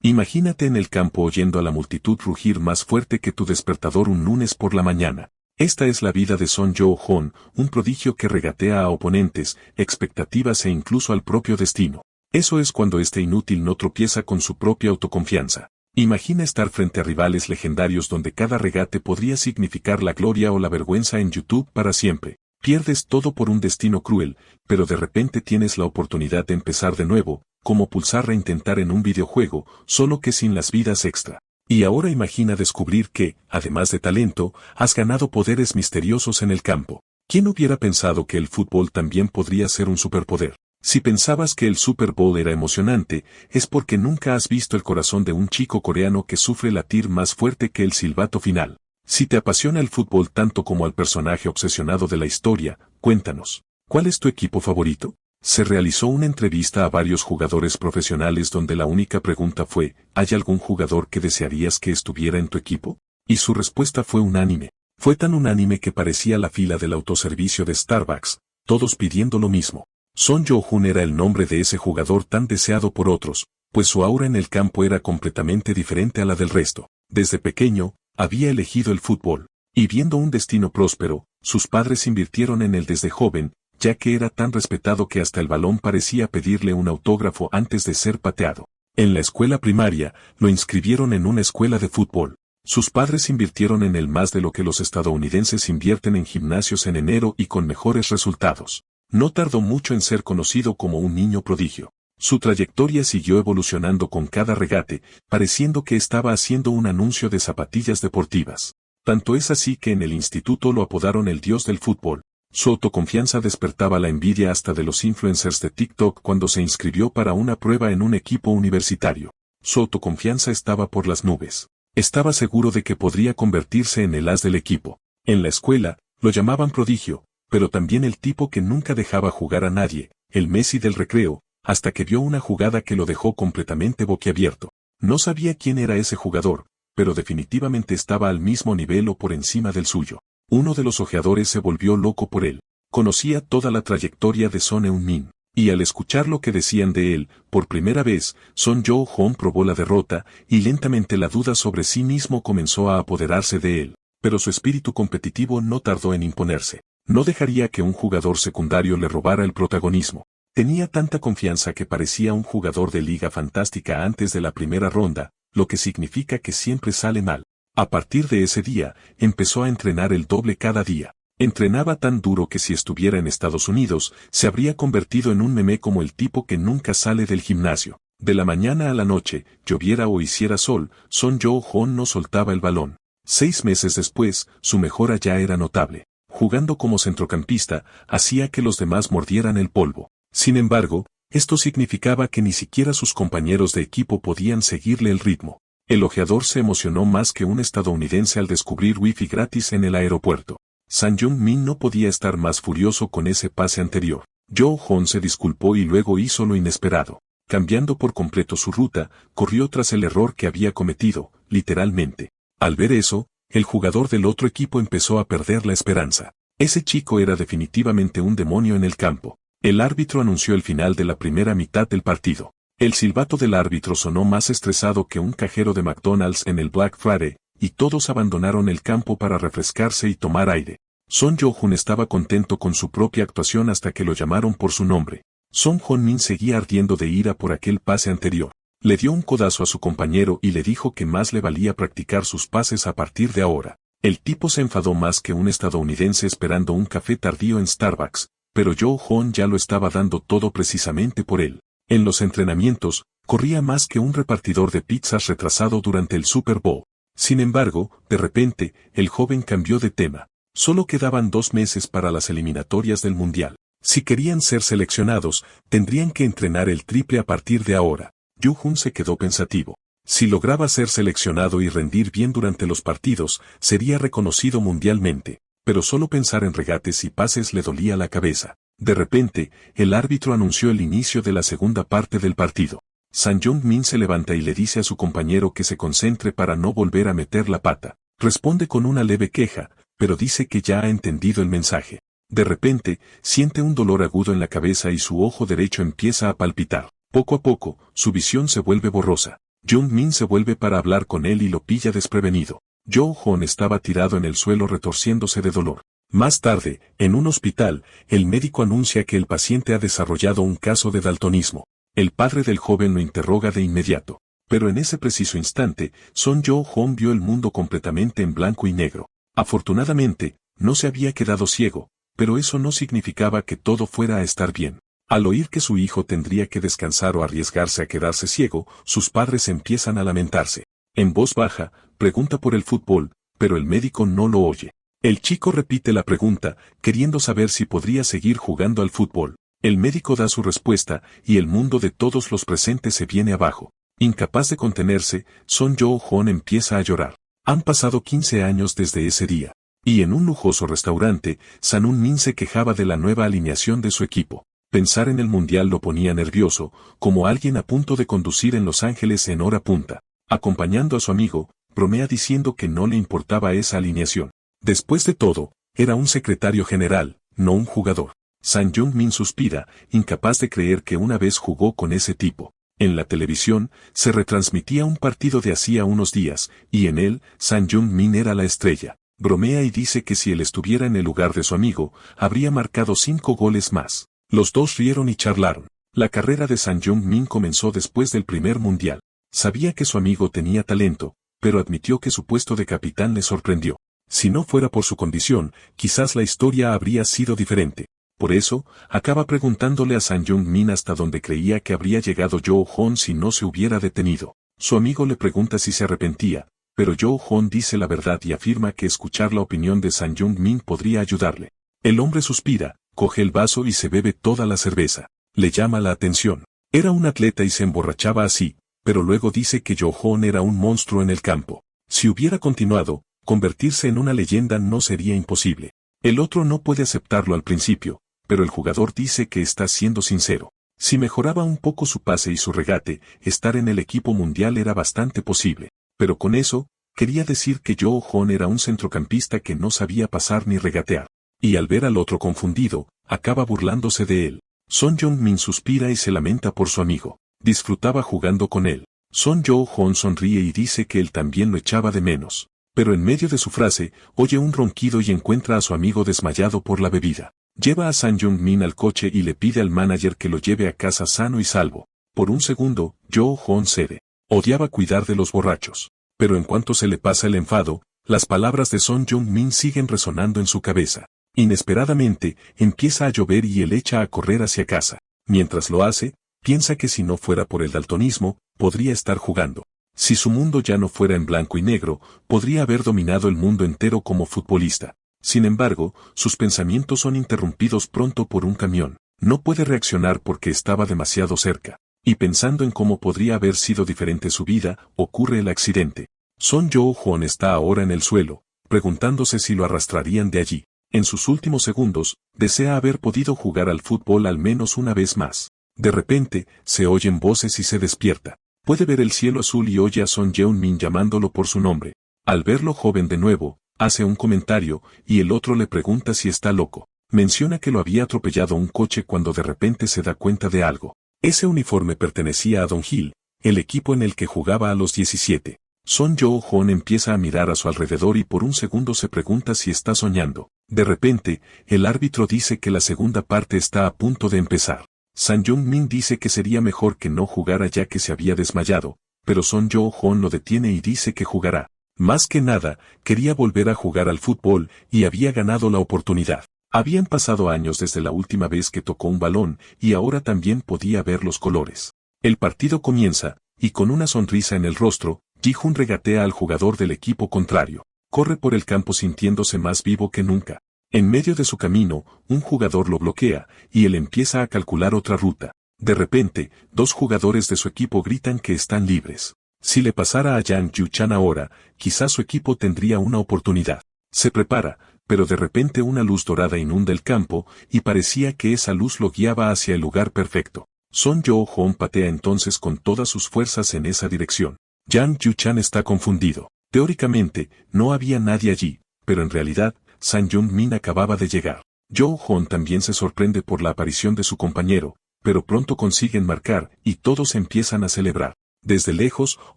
Imagínate en el campo oyendo a la multitud rugir más fuerte que tu despertador un lunes por la mañana. Esta es la vida de Son Joo-hoon, un prodigio que regatea a oponentes, expectativas e incluso al propio destino. Eso es cuando este inútil no tropieza con su propia autoconfianza. Imagina estar frente a rivales legendarios donde cada regate podría significar la gloria o la vergüenza en YouTube para siempre. Pierdes todo por un destino cruel, pero de repente tienes la oportunidad de empezar de nuevo, como pulsar reintentar en un videojuego, solo que sin las vidas extra. Y ahora imagina descubrir que, además de talento, has ganado poderes misteriosos en el campo. ¿Quién hubiera pensado que el fútbol también podría ser un superpoder? Si pensabas que el Super Bowl era emocionante, es porque nunca has visto el corazón de un chico coreano que sufre latir más fuerte que el silbato final. Si te apasiona el fútbol tanto como al personaje obsesionado de la historia, cuéntanos, ¿cuál es tu equipo favorito? Se realizó una entrevista a varios jugadores profesionales donde la única pregunta fue, ¿hay algún jugador que desearías que estuviera en tu equipo? Y su respuesta fue unánime. Fue tan unánime que parecía la fila del autoservicio de Starbucks, todos pidiendo lo mismo. Son Joo-hoon era el nombre de ese jugador tan deseado por otros, pues su aura en el campo era completamente diferente a la del resto. Desde pequeño, había elegido el fútbol, y viendo un destino próspero, sus padres invirtieron en él desde joven, ya que era tan respetado que hasta el balón parecía pedirle un autógrafo antes de ser pateado. En la escuela primaria, lo inscribieron en una escuela de fútbol. Sus padres invirtieron en él más de lo que los estadounidenses invierten en gimnasios en enero y con mejores resultados. No tardó mucho en ser conocido como un niño prodigio. Su trayectoria siguió evolucionando con cada regate, pareciendo que estaba haciendo un anuncio de zapatillas deportivas. Tanto es así que en el instituto lo apodaron el dios del fútbol. Su autoconfianza despertaba la envidia hasta de los influencers de TikTok cuando se inscribió para una prueba en un equipo universitario. Su autoconfianza estaba por las nubes. Estaba seguro de que podría convertirse en el as del equipo. En la escuela, lo llamaban prodigio, pero también el tipo que nunca dejaba jugar a nadie, el Messi del recreo, hasta que vio una jugada que lo dejó completamente boquiabierto. No sabía quién era ese jugador, pero definitivamente estaba al mismo nivel o por encima del suyo. Uno de los ojeadores se volvió loco por él. Conocía toda la trayectoria de Son Heung-min, y al escuchar lo que decían de él, por primera vez, Son Joo-hoon probó la derrota, y lentamente la duda sobre sí mismo comenzó a apoderarse de él, pero su espíritu competitivo no tardó en imponerse. No dejaría que un jugador secundario le robara el protagonismo. Tenía tanta confianza que parecía un jugador de liga fantástica antes de la primera ronda, lo que significa que siempre sale mal. A partir de ese día, empezó a entrenar el doble cada día. Entrenaba tan duro que si estuviera en Estados Unidos, se habría convertido en un meme como el tipo que nunca sale del gimnasio. De la mañana a la noche, lloviera o hiciera sol, Son Joo-hoon no soltaba el balón. 6 meses después, su mejora ya era notable. Jugando como centrocampista, hacía que los demás mordieran el polvo. Sin embargo, esto significaba que ni siquiera sus compañeros de equipo podían seguirle el ritmo. El ojeador se emocionó más que un estadounidense al descubrir wifi gratis en el aeropuerto. San Heung-min no podía estar más furioso con ese pase anterior. Joo-hoon se disculpó y luego hizo lo inesperado. Cambiando por completo su ruta, corrió tras el error que había cometido, literalmente. Al ver eso, el jugador del otro equipo empezó a perder la esperanza. Ese chico era definitivamente un demonio en el campo. El árbitro anunció el final de la primera mitad del partido. El silbato del árbitro sonó más estresado que un cajero de McDonald's en el Black Friday, y todos abandonaron el campo para refrescarse y tomar aire. Son Joo-hoon estaba contento con su propia actuación hasta que lo llamaron por su nombre. Son Heung-min seguía ardiendo de ira por aquel pase anterior. Le dio un codazo a su compañero y le dijo que más le valía practicar sus pases a partir de ahora. El tipo se enfadó más que un estadounidense esperando un café tardío en Starbucks, pero Joo-hoon ya lo estaba dando todo precisamente por él. En los entrenamientos, corría más que un repartidor de pizzas retrasado durante el Super Bowl. Sin embargo, de repente, el joven cambió de tema. Solo quedaban 2 meses para las eliminatorias del Mundial. Si querían ser seleccionados, tendrían que entrenar el triple a partir de ahora. Joo-hoon se quedó pensativo. Si lograba ser seleccionado y rendir bien durante los partidos, sería reconocido mundialmente, pero solo pensar en regates y pases le dolía la cabeza. De repente, el árbitro anunció el inicio de la segunda parte del partido. San Heung-min se levanta y le dice a su compañero que se concentre para no volver a meter la pata. Responde con una leve queja, pero dice que ya ha entendido el mensaje. De repente, siente un dolor agudo en la cabeza y su ojo derecho empieza a palpitar. Poco a poco, su visión se vuelve borrosa. Jung-min se vuelve para hablar con él y lo pilla desprevenido. Jo-hoon estaba tirado en el suelo retorciéndose de dolor. Más tarde, en un hospital, el médico anuncia que el paciente ha desarrollado un caso de daltonismo. El padre del joven lo interroga de inmediato. Pero en ese preciso instante, Son Jo-hoon vio el mundo completamente en blanco y negro. Afortunadamente, no se había quedado ciego, pero eso no significaba que todo fuera a estar bien. Al oír que su hijo tendría que descansar o arriesgarse a quedarse ciego, sus padres empiezan a lamentarse. En voz baja, pregunta por el fútbol, pero el médico no lo oye. El chico repite la pregunta, queriendo saber si podría seguir jugando al fútbol. El médico da su respuesta, y el mundo de todos los presentes se viene abajo. Incapaz de contenerse, Son Jo-hoon empieza a llorar. Han pasado 15 años desde ese día. Y en un lujoso restaurante, San Un-min se quejaba de la nueva alineación de su equipo. Pensar en el mundial lo ponía nervioso, como alguien a punto de conducir en Los Ángeles en hora punta. Acompañando a su amigo, bromea diciendo que no le importaba esa alineación. Después de todo, era un secretario general, no un jugador. San Jung-min suspira, incapaz de creer que una vez jugó con ese tipo. En la televisión, se retransmitía un partido de hacía unos días, y en él, San Jung-min era la estrella. Bromea y dice que si él estuviera en el lugar de su amigo, habría marcado 5 goles más. Los dos rieron y charlaron. La carrera de San Jung-min comenzó después del primer mundial. Sabía que su amigo tenía talento, pero admitió que su puesto de capitán le sorprendió. Si no fuera por su condición, quizás la historia habría sido diferente. Por eso, acaba preguntándole a San Jung-min hasta dónde creía que habría llegado Jo-hoon si no se hubiera detenido. Su amigo le pregunta si se arrepentía, pero Jo-hoon dice la verdad y afirma que escuchar la opinión de San Jung-min podría ayudarle. El hombre suspira, coge el vaso y se bebe toda la cerveza. Le llama la atención. Era un atleta y se emborrachaba así, pero luego dice que Jo-hoon era un monstruo en el campo. Si hubiera continuado, convertirse en una leyenda no sería imposible. El otro no puede aceptarlo al principio, pero el jugador dice que está siendo sincero. Si mejoraba un poco su pase y su regate, estar en el equipo mundial era bastante posible. Pero con eso, quería decir que Jo-hoon era un centrocampista que no sabía pasar ni regatear. Y al ver al otro confundido, acaba burlándose de él. Son Jung-min suspira y se lamenta por su amigo. Disfrutaba jugando con él. Son Jo-hoon sonríe y dice que él también lo echaba de menos. Pero en medio de su frase, oye un ronquido y encuentra a su amigo desmayado por la bebida. Lleva a San Jung-min al coche y le pide al manager que lo lleve a casa sano y salvo. Por un segundo, Jo-hoon cede. Odiaba cuidar de los borrachos. Pero en cuanto se le pasa el enfado, las palabras de Son Jung-min siguen resonando en su cabeza. Inesperadamente, empieza a llover y él echa a correr hacia casa. Mientras lo hace, piensa que si no fuera por el daltonismo, podría estar jugando. Si su mundo ya no fuera en blanco y negro, podría haber dominado el mundo entero como futbolista. Sin embargo, sus pensamientos son interrumpidos pronto por un camión. No puede reaccionar porque estaba demasiado cerca. Y pensando en cómo podría haber sido diferente su vida, ocurre el accidente. Son Jo-hoon está ahora en el suelo, preguntándose si lo arrastrarían de allí. En sus últimos segundos, desea haber podido jugar al fútbol al menos una vez más. De repente, se oyen voces y se despierta. Puede ver el cielo azul y oye a Son Jung-min llamándolo por su nombre. Al verlo joven de nuevo, hace un comentario, y el otro le pregunta si está loco. Menciona que lo había atropellado un coche cuando de repente se da cuenta de algo. Ese uniforme pertenecía a Dongil, el equipo en el que jugaba a los 17. Son Jo-hoon empieza a mirar a su alrededor y por un segundo se pregunta si está soñando. De repente, el árbitro dice que la segunda parte está a punto de empezar. San Jung-min dice que sería mejor que no jugara ya que se había desmayado, pero Son Jo-hoon lo detiene y dice que jugará. Más que nada, quería volver a jugar al fútbol y había ganado la oportunidad. Habían pasado años desde la última vez que tocó un balón y ahora también podía ver los colores. El partido comienza, y con una sonrisa en el rostro, Ji-hoon regatea al jugador del equipo contrario. Corre por el campo sintiéndose más vivo que nunca. En medio de su camino, un jugador lo bloquea, y él empieza a calcular otra ruta. De repente, 2 jugadores de su equipo gritan que están libres. Si le pasara a Yang Yu-chan ahora, quizás su equipo tendría una oportunidad. Se prepara, pero de repente una luz dorada inunda el campo, y parecía que esa luz lo guiaba hacia el lugar perfecto. Son Jo-hoon patea entonces con todas sus fuerzas en esa dirección. Yang Yu-chan está confundido. Teóricamente, no había nadie allí, pero en realidad, San Jung-min acababa de llegar. Jo-hoon también se sorprende por la aparición de su compañero, pero pronto consiguen marcar y todos empiezan a celebrar. Desde lejos,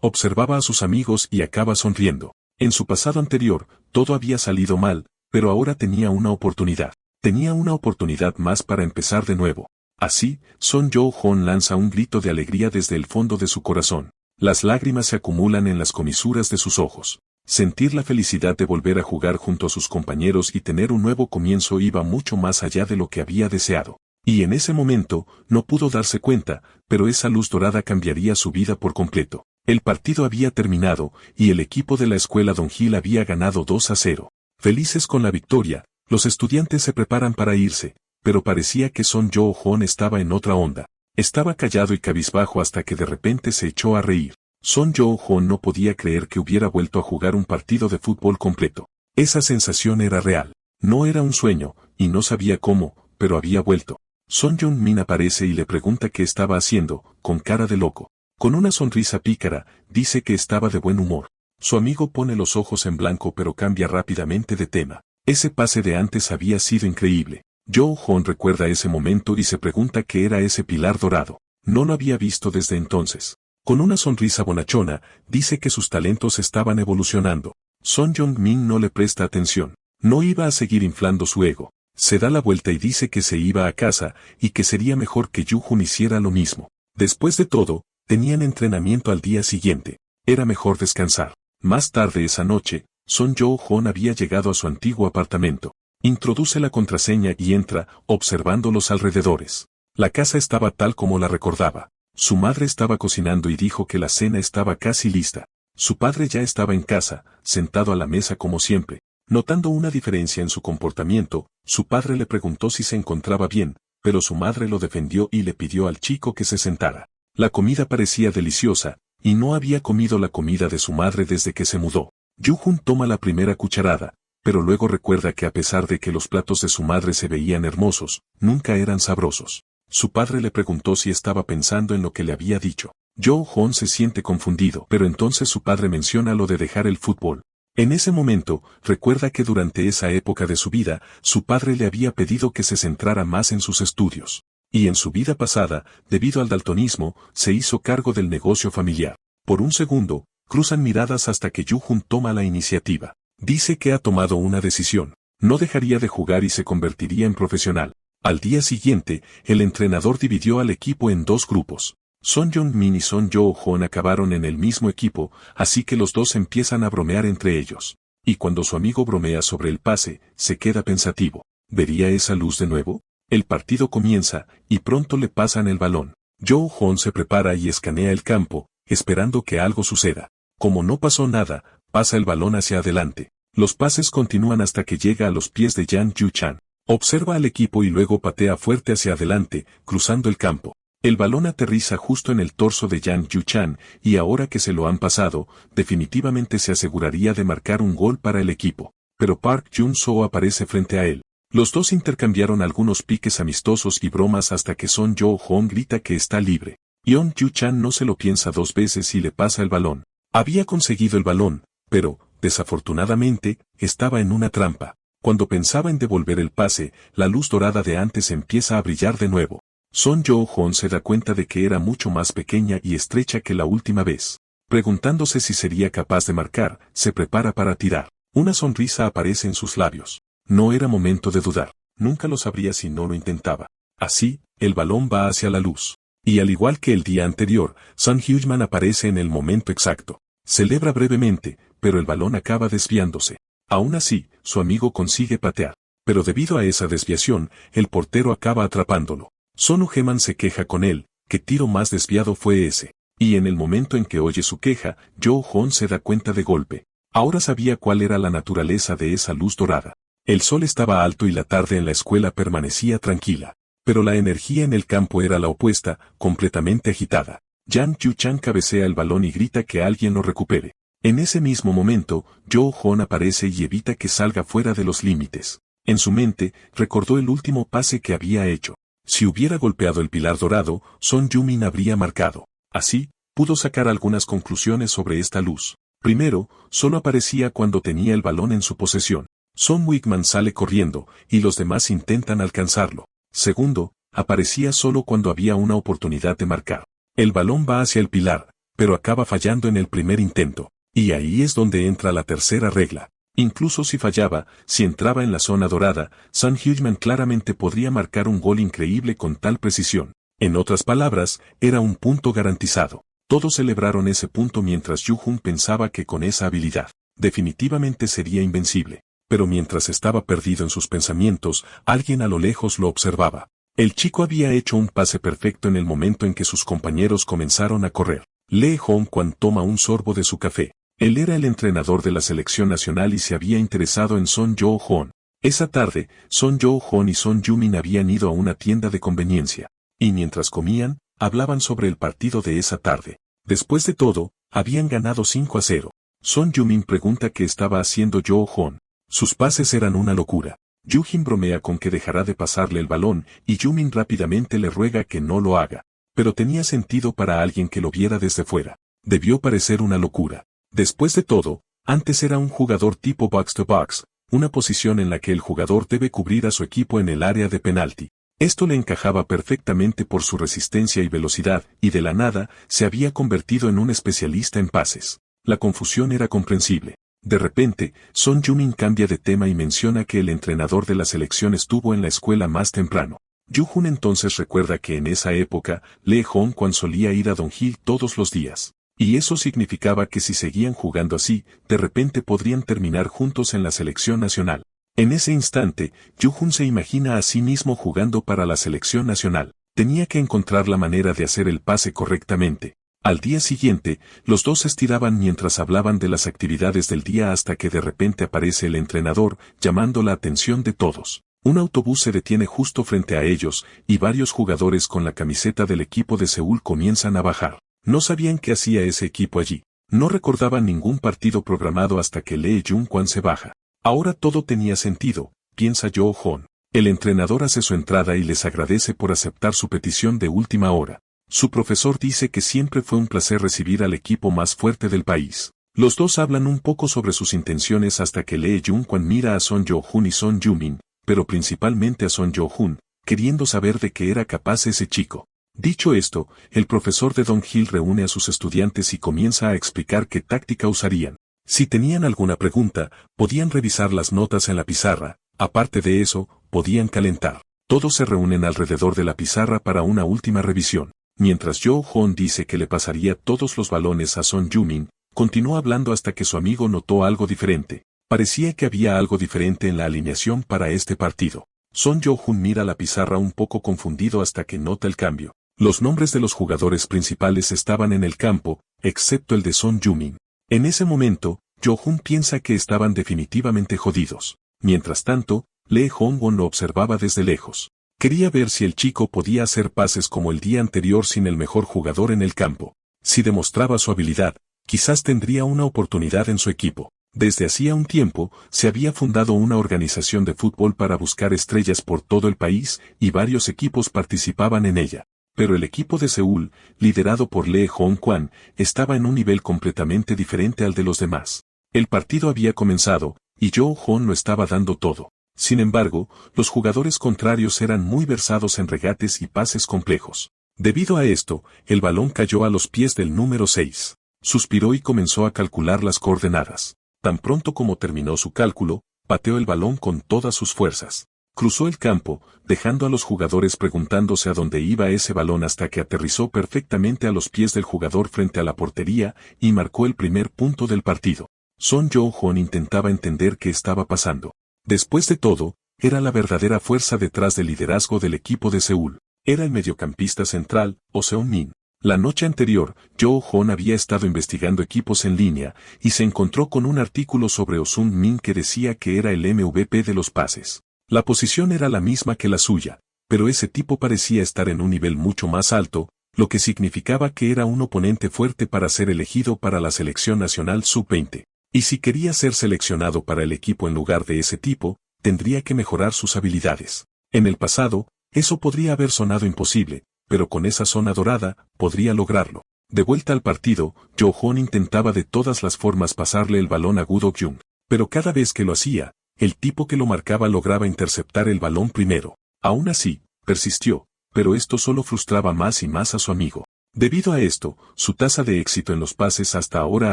observaba a sus amigos y acaba sonriendo. En su pasado anterior, todo había salido mal, pero ahora tenía una oportunidad. Tenía una oportunidad más para empezar de nuevo. Así, Son Joo-hoon lanza un grito de alegría desde el fondo de su corazón. Las lágrimas se acumulan en las comisuras de sus ojos. Sentir la felicidad de volver a jugar junto a sus compañeros y tener un nuevo comienzo iba mucho más allá de lo que había deseado. Y en ese momento, no pudo darse cuenta, pero esa luz dorada cambiaría su vida por completo. El partido había terminado, y el equipo de la escuela Don Gil había ganado 2-0. Felices con la victoria, los estudiantes se preparan para irse, pero parecía que Son Joo-hoon estaba en otra onda. Estaba callado y cabizbajo hasta que de repente se echó a reír. Son Joo-hoon no podía creer que hubiera vuelto a jugar un partido de fútbol completo. Esa sensación era real. No era un sueño, y no sabía cómo, pero había vuelto. Son Jung-min aparece y le pregunta qué estaba haciendo, con cara de loco. Con una sonrisa pícara, dice que estaba de buen humor. Su amigo pone los ojos en blanco pero cambia rápidamente de tema. Ese pase de antes había sido increíble. Joo-hoon recuerda ese momento y se pregunta qué era ese pilar dorado. No lo había visto desde entonces. Con una sonrisa bonachona, dice que sus talentos estaban evolucionando. Son Jung-min no le presta atención. No iba a seguir inflando su ego. Se da la vuelta y dice que se iba a casa y que sería mejor que Yoo-hoon hiciera lo mismo. Después de todo, tenían entrenamiento al día siguiente. Era mejor descansar. Más tarde esa noche, Son Joo-hoon había llegado a su antiguo apartamento. Introduce la contraseña y entra, observando los alrededores. La casa estaba tal como la recordaba. Su madre estaba cocinando y dijo que la cena estaba casi lista. Su padre ya estaba en casa, sentado a la mesa como siempre. Notando una diferencia en su comportamiento, su padre le preguntó si se encontraba bien, pero su madre lo defendió y le pidió al chico que se sentara. La comida parecía deliciosa, y no había comido la comida de su madre desde que se mudó. Yoo-hoon toma la primera cucharada, pero luego recuerda que a pesar de que los platos de su madre se veían hermosos, nunca eran sabrosos. Su padre le preguntó si estaba pensando en lo que le había dicho. Joo-hoon se siente confundido, pero entonces su padre menciona lo de dejar el fútbol. En ese momento, recuerda que durante esa época de su vida, su padre le había pedido que se centrara más en sus estudios. Y en su vida pasada, debido al daltonismo, se hizo cargo del negocio familiar. Por un segundo, cruzan miradas hasta que Yoo-hoon toma la iniciativa. Dice que ha tomado una decisión. No dejaría de jugar y se convertiría en profesional. Al día siguiente, el entrenador dividió al equipo en dos grupos. Son Jung-min y Son Joo-hoon acabaron en el mismo equipo, así que los dos empiezan a bromear entre ellos. Y cuando su amigo bromea sobre el pase, se queda pensativo. ¿Vería esa luz de nuevo? El partido comienza, y pronto le pasan el balón. Joo-hoon se prepara y escanea el campo, esperando que algo suceda. Como no pasó nada, pasa el balón hacia adelante. Los pases continúan hasta que llega a los pies de Yang Yu-chan. Observa al equipo y luego patea fuerte hacia adelante, cruzando el campo. El balón aterriza justo en el torso de Yang Yu-chan, y ahora que se lo han pasado, definitivamente se aseguraría de marcar un gol para el equipo. Pero Park Jun-soo aparece frente a él. Los dos intercambiaron algunos piques amistosos y bromas hasta que Son Joo-hoon grita que está libre. Yeon Yu-chan no se lo piensa dos veces y le pasa el balón. Había conseguido el balón, pero, desafortunadamente, estaba en una trampa. Cuando pensaba en devolver el pase, la luz dorada de antes empieza a brillar de nuevo. Son Joo-hoon se da cuenta de que era mucho más pequeña y estrecha que la última vez. Preguntándose si sería capaz de marcar, se prepara para tirar. Una sonrisa aparece en sus labios. No era momento de dudar. Nunca lo sabría si no lo intentaba. Así, el balón va hacia la luz. Y al igual que el día anterior, Son Hyun-man aparece en el momento exacto. Celebra brevemente, pero el balón acaba desviándose. Aún así, su amigo consigue patear. Pero debido a esa desviación, el portero acaba atrapándolo. Son Ugeman se queja con él, ¿qué tiro más desviado fue ese? Y en el momento en que oye su queja, Joo-hoon se da cuenta de golpe. Ahora sabía cuál era la naturaleza de esa luz dorada. El sol estaba alto y la tarde en la escuela permanecía tranquila. Pero la energía en el campo era la opuesta, completamente agitada. Yang Yu-chan cabecea el balón y grita que alguien lo recupere. En ese mismo momento, Joo-hoon aparece y evita que salga fuera de los límites. En su mente, recordó el último pase que había hecho. Si hubiera golpeado el pilar dorado, Son Yu-min habría marcado. Así, pudo sacar algunas conclusiones sobre esta luz. Primero, solo aparecía cuando tenía el balón en su posesión. Son Wigman sale corriendo, y los demás intentan alcanzarlo. Segundo, aparecía solo cuando había una oportunidad de marcar. El balón va hacia el pilar, pero acaba fallando en el primer intento. Y ahí es donde entra la tercera regla. Incluso si fallaba, si entraba en la zona dorada, Son Heung-min claramente podría marcar un gol increíble con tal precisión. En otras palabras, era un punto garantizado. Todos celebraron ese punto mientras Yoo-hun pensaba que con esa habilidad, definitivamente sería invencible. Pero mientras estaba perdido en sus pensamientos, alguien a lo lejos lo observaba. El chico había hecho un pase perfecto en el momento en que sus compañeros comenzaron a correr. Lee Hong-kwan toma un sorbo de su café. Él era el entrenador de la selección nacional y se había interesado en Son Joo-hoon. Esa tarde, Son Joo-hoon y Son Yoo-min habían ido a una tienda de conveniencia. Y mientras comían, hablaban sobre el partido de esa tarde. Después de todo, habían ganado 5-0. Son Yoo-min pregunta qué estaba haciendo Joo-hoon. Sus pases eran una locura. Yoo-jin bromea con que dejará de pasarle el balón y Yoo-min rápidamente le ruega que no lo haga. Pero tenía sentido para alguien que lo viera desde fuera. Debió parecer una locura. Después de todo, antes era un jugador tipo box-to-box, una posición en la que el jugador debe cubrir a su equipo en el área de penalti. Esto le encajaba perfectamente por su resistencia y velocidad, y de la nada, se había convertido en un especialista en pases. La confusión era comprensible. De repente, Son Yoo-min cambia de tema y menciona que el entrenador de la selección estuvo en la escuela más temprano. Yoo-hun entonces recuerda que en esa época, Lee Hong-kwan solía ir a Donghil todos los días. Y eso significaba que si seguían jugando así, de repente podrían terminar juntos en la selección nacional. En ese instante, Yoo-hun se imagina a sí mismo jugando para la selección nacional. Tenía que encontrar la manera de hacer el pase correctamente. Al día siguiente, los dos se estiraban mientras hablaban de las actividades del día hasta que de repente aparece el entrenador, llamando la atención de todos. Un autobús se detiene justo frente a ellos, y varios jugadores con la camiseta del equipo de Seúl comienzan a bajar. No sabían qué hacía ese equipo allí. No recordaban ningún partido programado hasta que Lee Jung-kwan se baja. Ahora todo tenía sentido, piensa Joo-hoon. El entrenador hace su entrada y les agradece por aceptar su petición de última hora. Su profesor dice que siempre fue un placer recibir al equipo más fuerte del país. Los dos hablan un poco sobre sus intenciones hasta que Lee Jung-kwan mira a Son Joo-hoon y Son Yoo-min, pero principalmente a Son Joo-hoon, queriendo saber de qué era capaz ese chico. Dicho esto, el profesor de Donghil reúne a sus estudiantes y comienza a explicar qué táctica usarían. Si tenían alguna pregunta, podían revisar las notas en la pizarra, aparte de eso, podían calentar. Todos se reúnen alrededor de la pizarra para una última revisión. Mientras Joo-hoon dice que le pasaría todos los balones a Son Yoo-min, continuó hablando hasta que su amigo notó algo diferente. Parecía que había algo diferente en la alineación para este partido. Son Joo-hoon mira la pizarra un poco confundido hasta que nota el cambio. Los nombres de los jugadores principales estaban en el campo, excepto el de Son Yoo-min. En ese momento, Joo-hoon piensa que estaban definitivamente jodidos. Mientras tanto, Lee Hong-won lo observaba desde lejos. Quería ver si el chico podía hacer pases como el día anterior sin el mejor jugador en el campo. Si demostraba su habilidad, quizás tendría una oportunidad en su equipo. Desde hacía un tiempo, se había fundado una organización de fútbol para buscar estrellas por todo el país, y varios equipos participaban en ella. Pero el equipo de Seúl, liderado por Lee Hong-kwan, estaba en un nivel completamente diferente al de los demás. El partido había comenzado, y Joo-hoon lo estaba dando todo. Sin embargo, los jugadores contrarios eran muy versados en regates y pases complejos. Debido a esto, el balón cayó a los pies del número 6. Suspiró y comenzó a calcular las coordenadas. Tan pronto como terminó su cálculo, pateó el balón con todas sus fuerzas. Cruzó el campo, dejando a los jugadores preguntándose a dónde iba ese balón hasta que aterrizó perfectamente a los pies del jugador frente a la portería y marcó el primer punto del partido. Son Joo-hoon intentaba entender qué estaba pasando. Después de todo, era la verdadera fuerza detrás del liderazgo del equipo de Seúl. Era el mediocampista central, Oh Seon-min. La noche anterior, Joo-hoon había estado investigando equipos en línea y se encontró con un artículo sobre Oh Seon-min que decía que era el MVP de los pases. La posición era la misma que la suya, pero ese tipo parecía estar en un nivel mucho más alto, lo que significaba que era un oponente fuerte para ser elegido para la selección nacional sub-20. Y si quería ser seleccionado para el equipo en lugar de ese tipo, tendría que mejorar sus habilidades. En el pasado, eso podría haber sonado imposible, pero con esa zona dorada, podría lograrlo. De vuelta al partido, Joo-hoon intentaba de todas las formas pasarle el balón a Gu Do-kyung, pero cada vez que lo hacía, el tipo que lo marcaba lograba interceptar el balón primero. Aún así, persistió, pero esto solo frustraba más y más a su amigo. Debido a esto, su tasa de éxito en los pases hasta ahora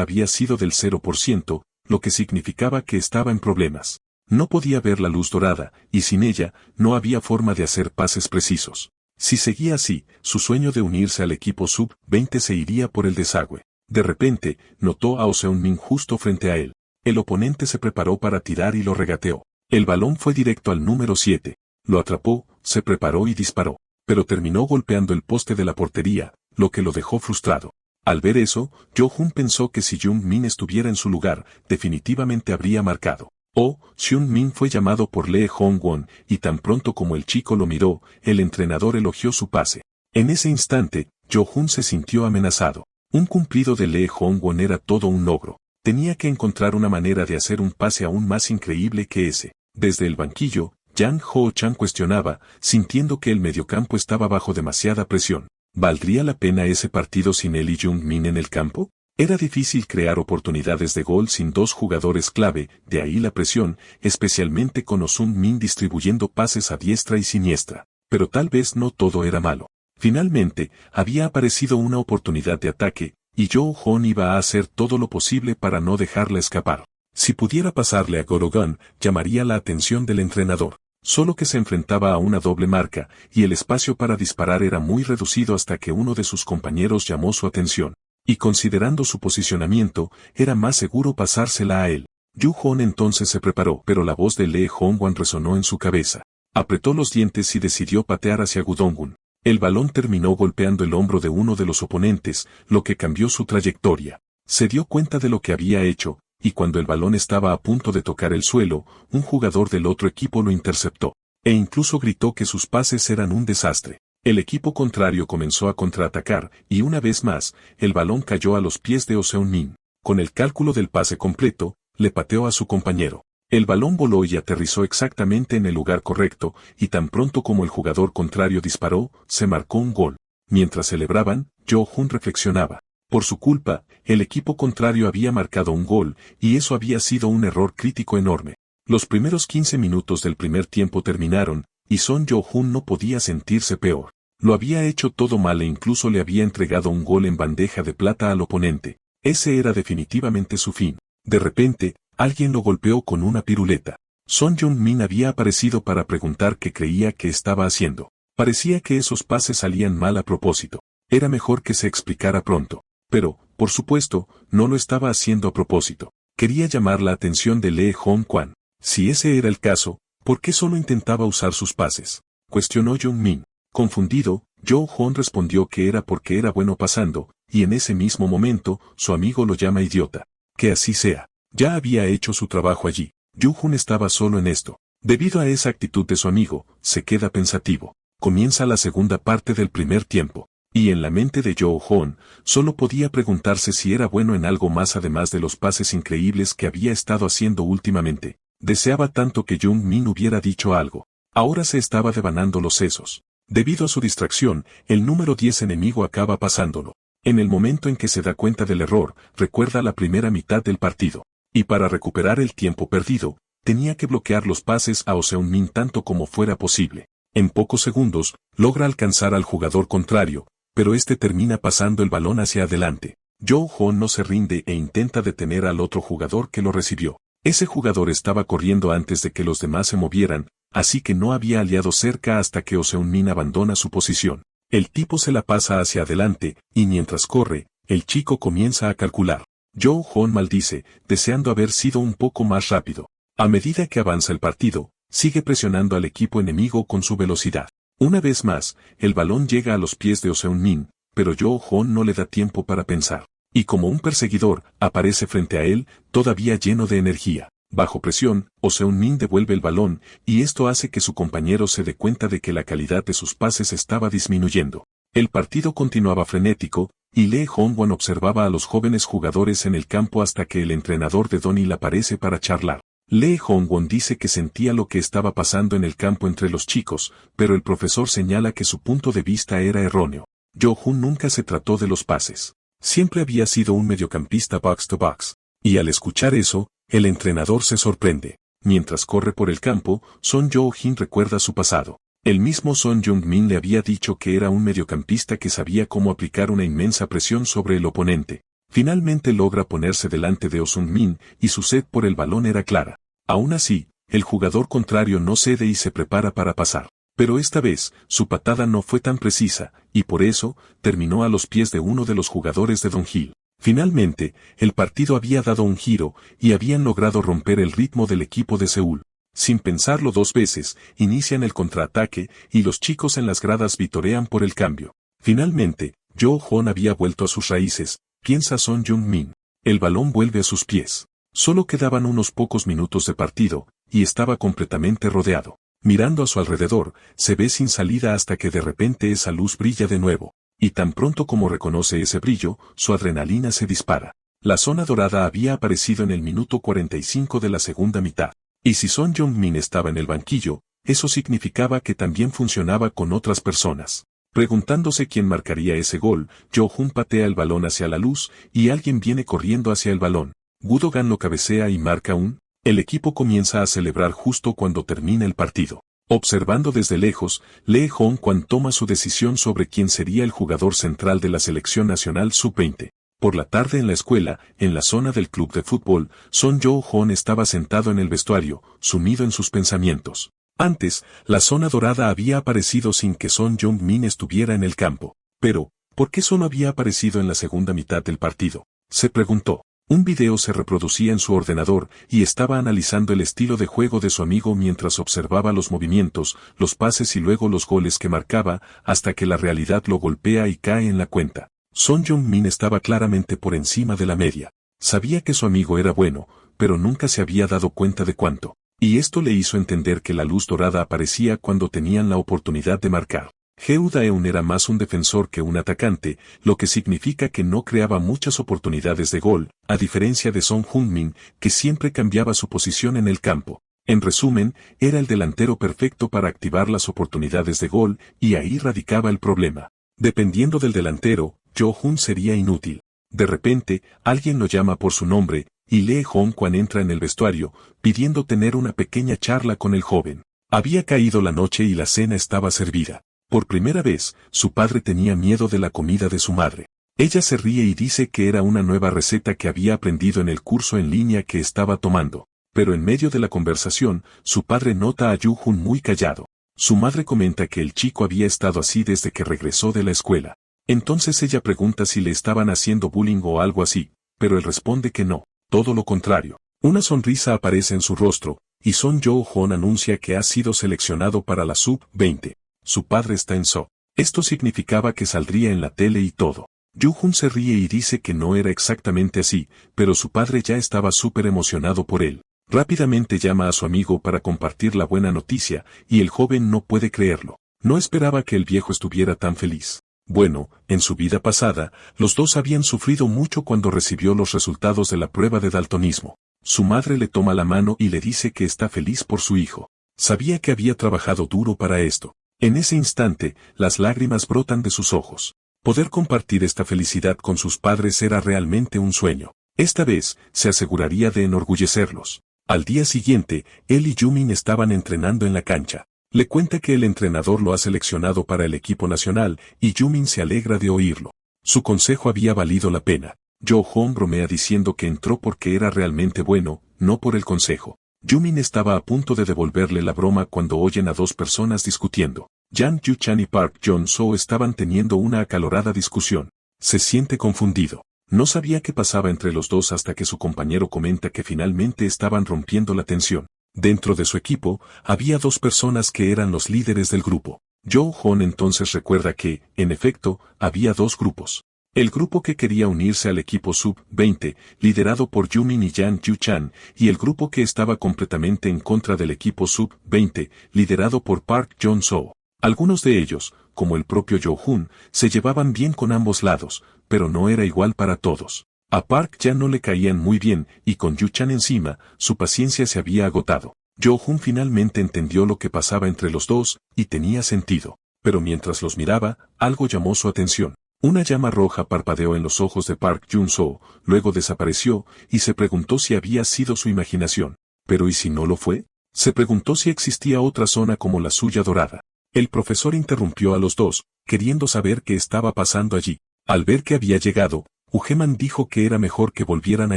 había sido del 0%, lo que significaba que estaba en problemas. No podía ver la luz dorada, y sin ella, no había forma de hacer pases precisos. Si seguía así, su sueño de unirse al equipo sub-20 se iría por el desagüe. De repente, notó a Oh Seung-min justo frente a él. El oponente se preparó para tirar y lo regateó. El balón fue directo al número 7. Lo atrapó, se preparó y disparó. Pero terminó golpeando el poste de la portería, lo que lo dejó frustrado. Al ver eso, Jo-hun pensó que si Jung-min estuviera en su lugar, definitivamente habría marcado. Oh Seung-min fue llamado por Lee Hong-won, y tan pronto como el chico lo miró, el entrenador elogió su pase. En ese instante, Jo-hun se sintió amenazado. Un cumplido de Lee Hong-won era todo un logro. Tenía que encontrar una manera de hacer un pase aún más increíble que ese. Desde el banquillo, Yang Ho-chan cuestionaba, sintiendo que el mediocampo estaba bajo demasiada presión. ¿Valdría la pena ese partido sin él y Jung-min en el campo? Era difícil crear oportunidades de gol sin dos jugadores clave, de ahí la presión, especialmente con Oh Seung-min distribuyendo pases a diestra y siniestra. Pero tal vez no todo era malo. Finalmente, había aparecido una oportunidad de ataque, y Jo-hun iba a hacer todo lo posible para no dejarla escapar. Si pudiera pasarle a Gorogun, llamaría la atención del entrenador. Solo que se enfrentaba a una doble marca, y el espacio para disparar era muy reducido hasta que uno de sus compañeros llamó su atención. Y considerando su posicionamiento, era más seguro pasársela a él. Yu-hun entonces se preparó, pero la voz de Lee Hong-won resonó en su cabeza. Apretó los dientes y decidió patear hacia Gudong-gun. El balón terminó golpeando el hombro de uno de los oponentes, lo que cambió su trayectoria. Se dio cuenta de lo que había hecho, y cuando el balón estaba a punto de tocar el suelo, un jugador del otro equipo lo interceptó. E incluso gritó que sus pases eran un desastre. El equipo contrario comenzó a contraatacar, y una vez más, el balón cayó a los pies de Oh Seung-min. Con el cálculo del pase completo, le pateó a su compañero. El balón voló y aterrizó exactamente en el lugar correcto, y tan pronto como el jugador contrario disparó, se marcó un gol. Mientras celebraban, Jo-hun reflexionaba. Por su culpa, el equipo contrario había marcado un gol, y eso había sido un error crítico enorme. Los primeros 15 minutos del primer tiempo terminaron, y Son Jo-hun no podía sentirse peor. Lo había hecho todo mal e incluso le había entregado un gol en bandeja de plata al oponente. Ese era definitivamente su fin. De repente, alguien lo golpeó con una piruleta. Son Jung-min había aparecido para preguntar qué creía que estaba haciendo. Parecía que esos pases salían mal a propósito. Era mejor que se explicara pronto. Pero, por supuesto, no lo estaba haciendo a propósito. Quería llamar la atención de Lee Hong-kwan. Si ese era el caso, ¿por qué solo intentaba usar sus pases? Cuestionó Jung-min. Confundido, Jo-hun respondió que era porque era bueno pasando, y en ese mismo momento, su amigo lo llama idiota. Que así sea. Ya había hecho su trabajo allí. Yu-hun estaba solo en esto. Debido a esa actitud de su amigo, se queda pensativo. Comienza la segunda parte del primer tiempo. Y en la mente de Jo-hun, solo podía preguntarse si era bueno en algo más además de los pases increíbles que había estado haciendo últimamente. Deseaba tanto que Jung-min hubiera dicho algo. Ahora se estaba devanando los sesos. Debido a su distracción, el número 10 enemigo acaba pasándolo. En el momento en que se da cuenta del error, recuerda la primera mitad del partido. Y para recuperar el tiempo perdido, tenía que bloquear los pases a Oh Seung-min tanto como fuera posible. En pocos segundos, logra alcanzar al jugador contrario, pero este termina pasando el balón hacia adelante. Jo-hun no se rinde e intenta detener al otro jugador que lo recibió. Ese jugador estaba corriendo antes de que los demás se movieran, así que no había aliado cerca hasta que Oh Seung-min abandona su posición. El tipo se la pasa hacia adelante, y mientras corre, el chico comienza a calcular. Jo-hun maldice, deseando haber sido un poco más rápido. A medida que avanza el partido, sigue presionando al equipo enemigo con su velocidad. Una vez más, el balón llega a los pies de Oh Seung-min, pero Jo-hun no le da tiempo para pensar. Y como un perseguidor, aparece frente a él, todavía lleno de energía. Bajo presión, Oh Seung-min devuelve el balón, y esto hace que su compañero se dé cuenta de que la calidad de sus pases estaba disminuyendo. El partido continuaba frenético, y Lee Hong-won observaba a los jóvenes jugadores en el campo hasta que el entrenador de Donil aparece para charlar. Lee Hong-won dice que sentía lo que estaba pasando en el campo entre los chicos, pero el profesor señala que su punto de vista era erróneo. Jo-hun nunca se trató de los pases. Siempre había sido un mediocampista box-to-box. Y al escuchar eso, el entrenador se sorprende. Mientras corre por el campo, Son Jo-hin recuerda su pasado. El mismo Son Heung-min le había dicho que era un mediocampista que sabía cómo aplicar una inmensa presión sobre el oponente. Finalmente logra ponerse delante de Oh Sung-min y su sed por el balón era clara. Aún así, el jugador contrario no cede y se prepara para pasar. Pero esta vez, su patada no fue tan precisa, y por eso, terminó a los pies de uno de los jugadores de Dongil. Finalmente, el partido había dado un giro, y habían logrado romper el ritmo del equipo de Seúl. Sin pensarlo dos veces, inician el contraataque, y los chicos en las gradas vitorean por el cambio. Finalmente, Jo-Hon había vuelto a sus raíces, piensa Son Heung-min. El balón vuelve a sus pies. Solo quedaban unos pocos minutos de partido, y estaba completamente rodeado. Mirando a su alrededor, se ve sin salida hasta que de repente esa luz brilla de nuevo. Y tan pronto como reconoce ese brillo, su adrenalina se dispara. La zona dorada había aparecido en el minuto 45 de la segunda mitad. Y si Son Heung-min estaba en el banquillo, eso significaba que también funcionaba con otras personas. Preguntándose quién marcaría ese gol, Jo-Hun patea el balón hacia la luz, y alguien viene corriendo hacia el balón. Gudogan lo cabecea y marca un. El equipo comienza a celebrar justo cuando termina el partido. Observando desde lejos, Lee Hong-kwan toma su decisión sobre quién sería el jugador central de la selección nacional sub-20. Por la tarde en la escuela, en la zona del club de fútbol, Son Jo-Hon estaba sentado en el vestuario, sumido en sus pensamientos. Antes, la zona dorada había aparecido sin que Son Heung-min estuviera en el campo. Pero, ¿por qué solo había aparecido en la segunda mitad del partido? Se preguntó. Un video se reproducía en su ordenador y estaba analizando el estilo de juego de su amigo mientras observaba los movimientos, los pases y luego los goles que marcaba, hasta que la realidad lo golpea y cae en la cuenta. Son Heung-min estaba claramente por encima de la media. Sabía que su amigo era bueno, pero nunca se había dado cuenta de cuánto. Y esto le hizo entender que la luz dorada aparecía cuando tenían la oportunidad de marcar. Heo Daeun era más un defensor que un atacante, lo que significa que no creaba muchas oportunidades de gol, a diferencia de Son Heung-min, que siempre cambiaba su posición en el campo. En resumen, era el delantero perfecto para activar las oportunidades de gol, y ahí radicaba el problema. Dependiendo del delantero, Jo-Hun sería inútil. De repente, alguien lo llama por su nombre, y Lee Hong-kwan entra en el vestuario, pidiendo tener una pequeña charla con el joven. Había caído la noche y la cena estaba servida. Por primera vez, su padre tenía miedo de la comida de su madre. Ella se ríe y dice que era una nueva receta que había aprendido en el curso en línea que estaba tomando. Pero en medio de la conversación, su padre nota a Yu-Hun muy callado. Su madre comenta que el chico había estado así desde que regresó de la escuela. Entonces ella pregunta si le estaban haciendo bullying o algo así, pero él responde que no, todo lo contrario. Una sonrisa aparece en su rostro, y Son Jo-Hon anuncia que ha sido seleccionado para la sub-20. Su padre está en So. Esto significaba que saldría en la tele y todo. Yu-Hun se ríe y dice que no era exactamente así, pero su padre ya estaba súper emocionado por él. Rápidamente llama a su amigo para compartir la buena noticia, y el joven no puede creerlo. No esperaba que el viejo estuviera tan feliz. Bueno, en su vida pasada, los dos habían sufrido mucho cuando recibió los resultados de la prueba de daltonismo. Su madre le toma la mano y le dice que está feliz por su hijo. Sabía que había trabajado duro para esto. En ese instante, las lágrimas brotan de sus ojos. Poder compartir esta felicidad con sus padres era realmente un sueño. Esta vez, se aseguraría de enorgullecerlos. Al día siguiente, él y Yumin estaban entrenando en la cancha. Le cuenta que el entrenador lo ha seleccionado para el equipo nacional, y Yumin se alegra de oírlo. Su consejo había valido la pena. Jo-Hon bromea diciendo que entró porque era realmente bueno, no por el consejo. Yumin estaba a punto de devolverle la broma cuando oyen a dos personas discutiendo. Jang Yu-chan y Park Jong-soo estaban teniendo una acalorada discusión. Se siente confundido. No sabía qué pasaba entre los dos hasta que su compañero comenta que finalmente estaban rompiendo la tensión. Dentro de su equipo, había dos personas que eran los líderes del grupo. Jo-Hon entonces recuerda que, en efecto, había dos grupos. El grupo que quería unirse al equipo sub-20, liderado por Yumin y Jang Yu-chan, y el grupo que estaba completamente en contra del equipo sub-20, liderado por Park Jong-soo. Algunos de ellos, como el propio Jo-Hun, se llevaban bien con ambos lados, pero no era igual para todos. A Park ya no le caían muy bien, y con Yu-chan encima, su paciencia se había agotado. Jo-Hun finalmente entendió lo que pasaba entre los dos, y tenía sentido. Pero mientras los miraba, algo llamó su atención. Una llama roja parpadeó en los ojos de Park Jong-soo, luego desapareció, y se preguntó si había sido su imaginación. ¿Pero y si no lo fue? Se preguntó si existía otra zona como la suya dorada. El profesor interrumpió a los dos, queriendo saber qué estaba pasando allí. Al ver que había llegado, Ugeman dijo que era mejor que volvieran a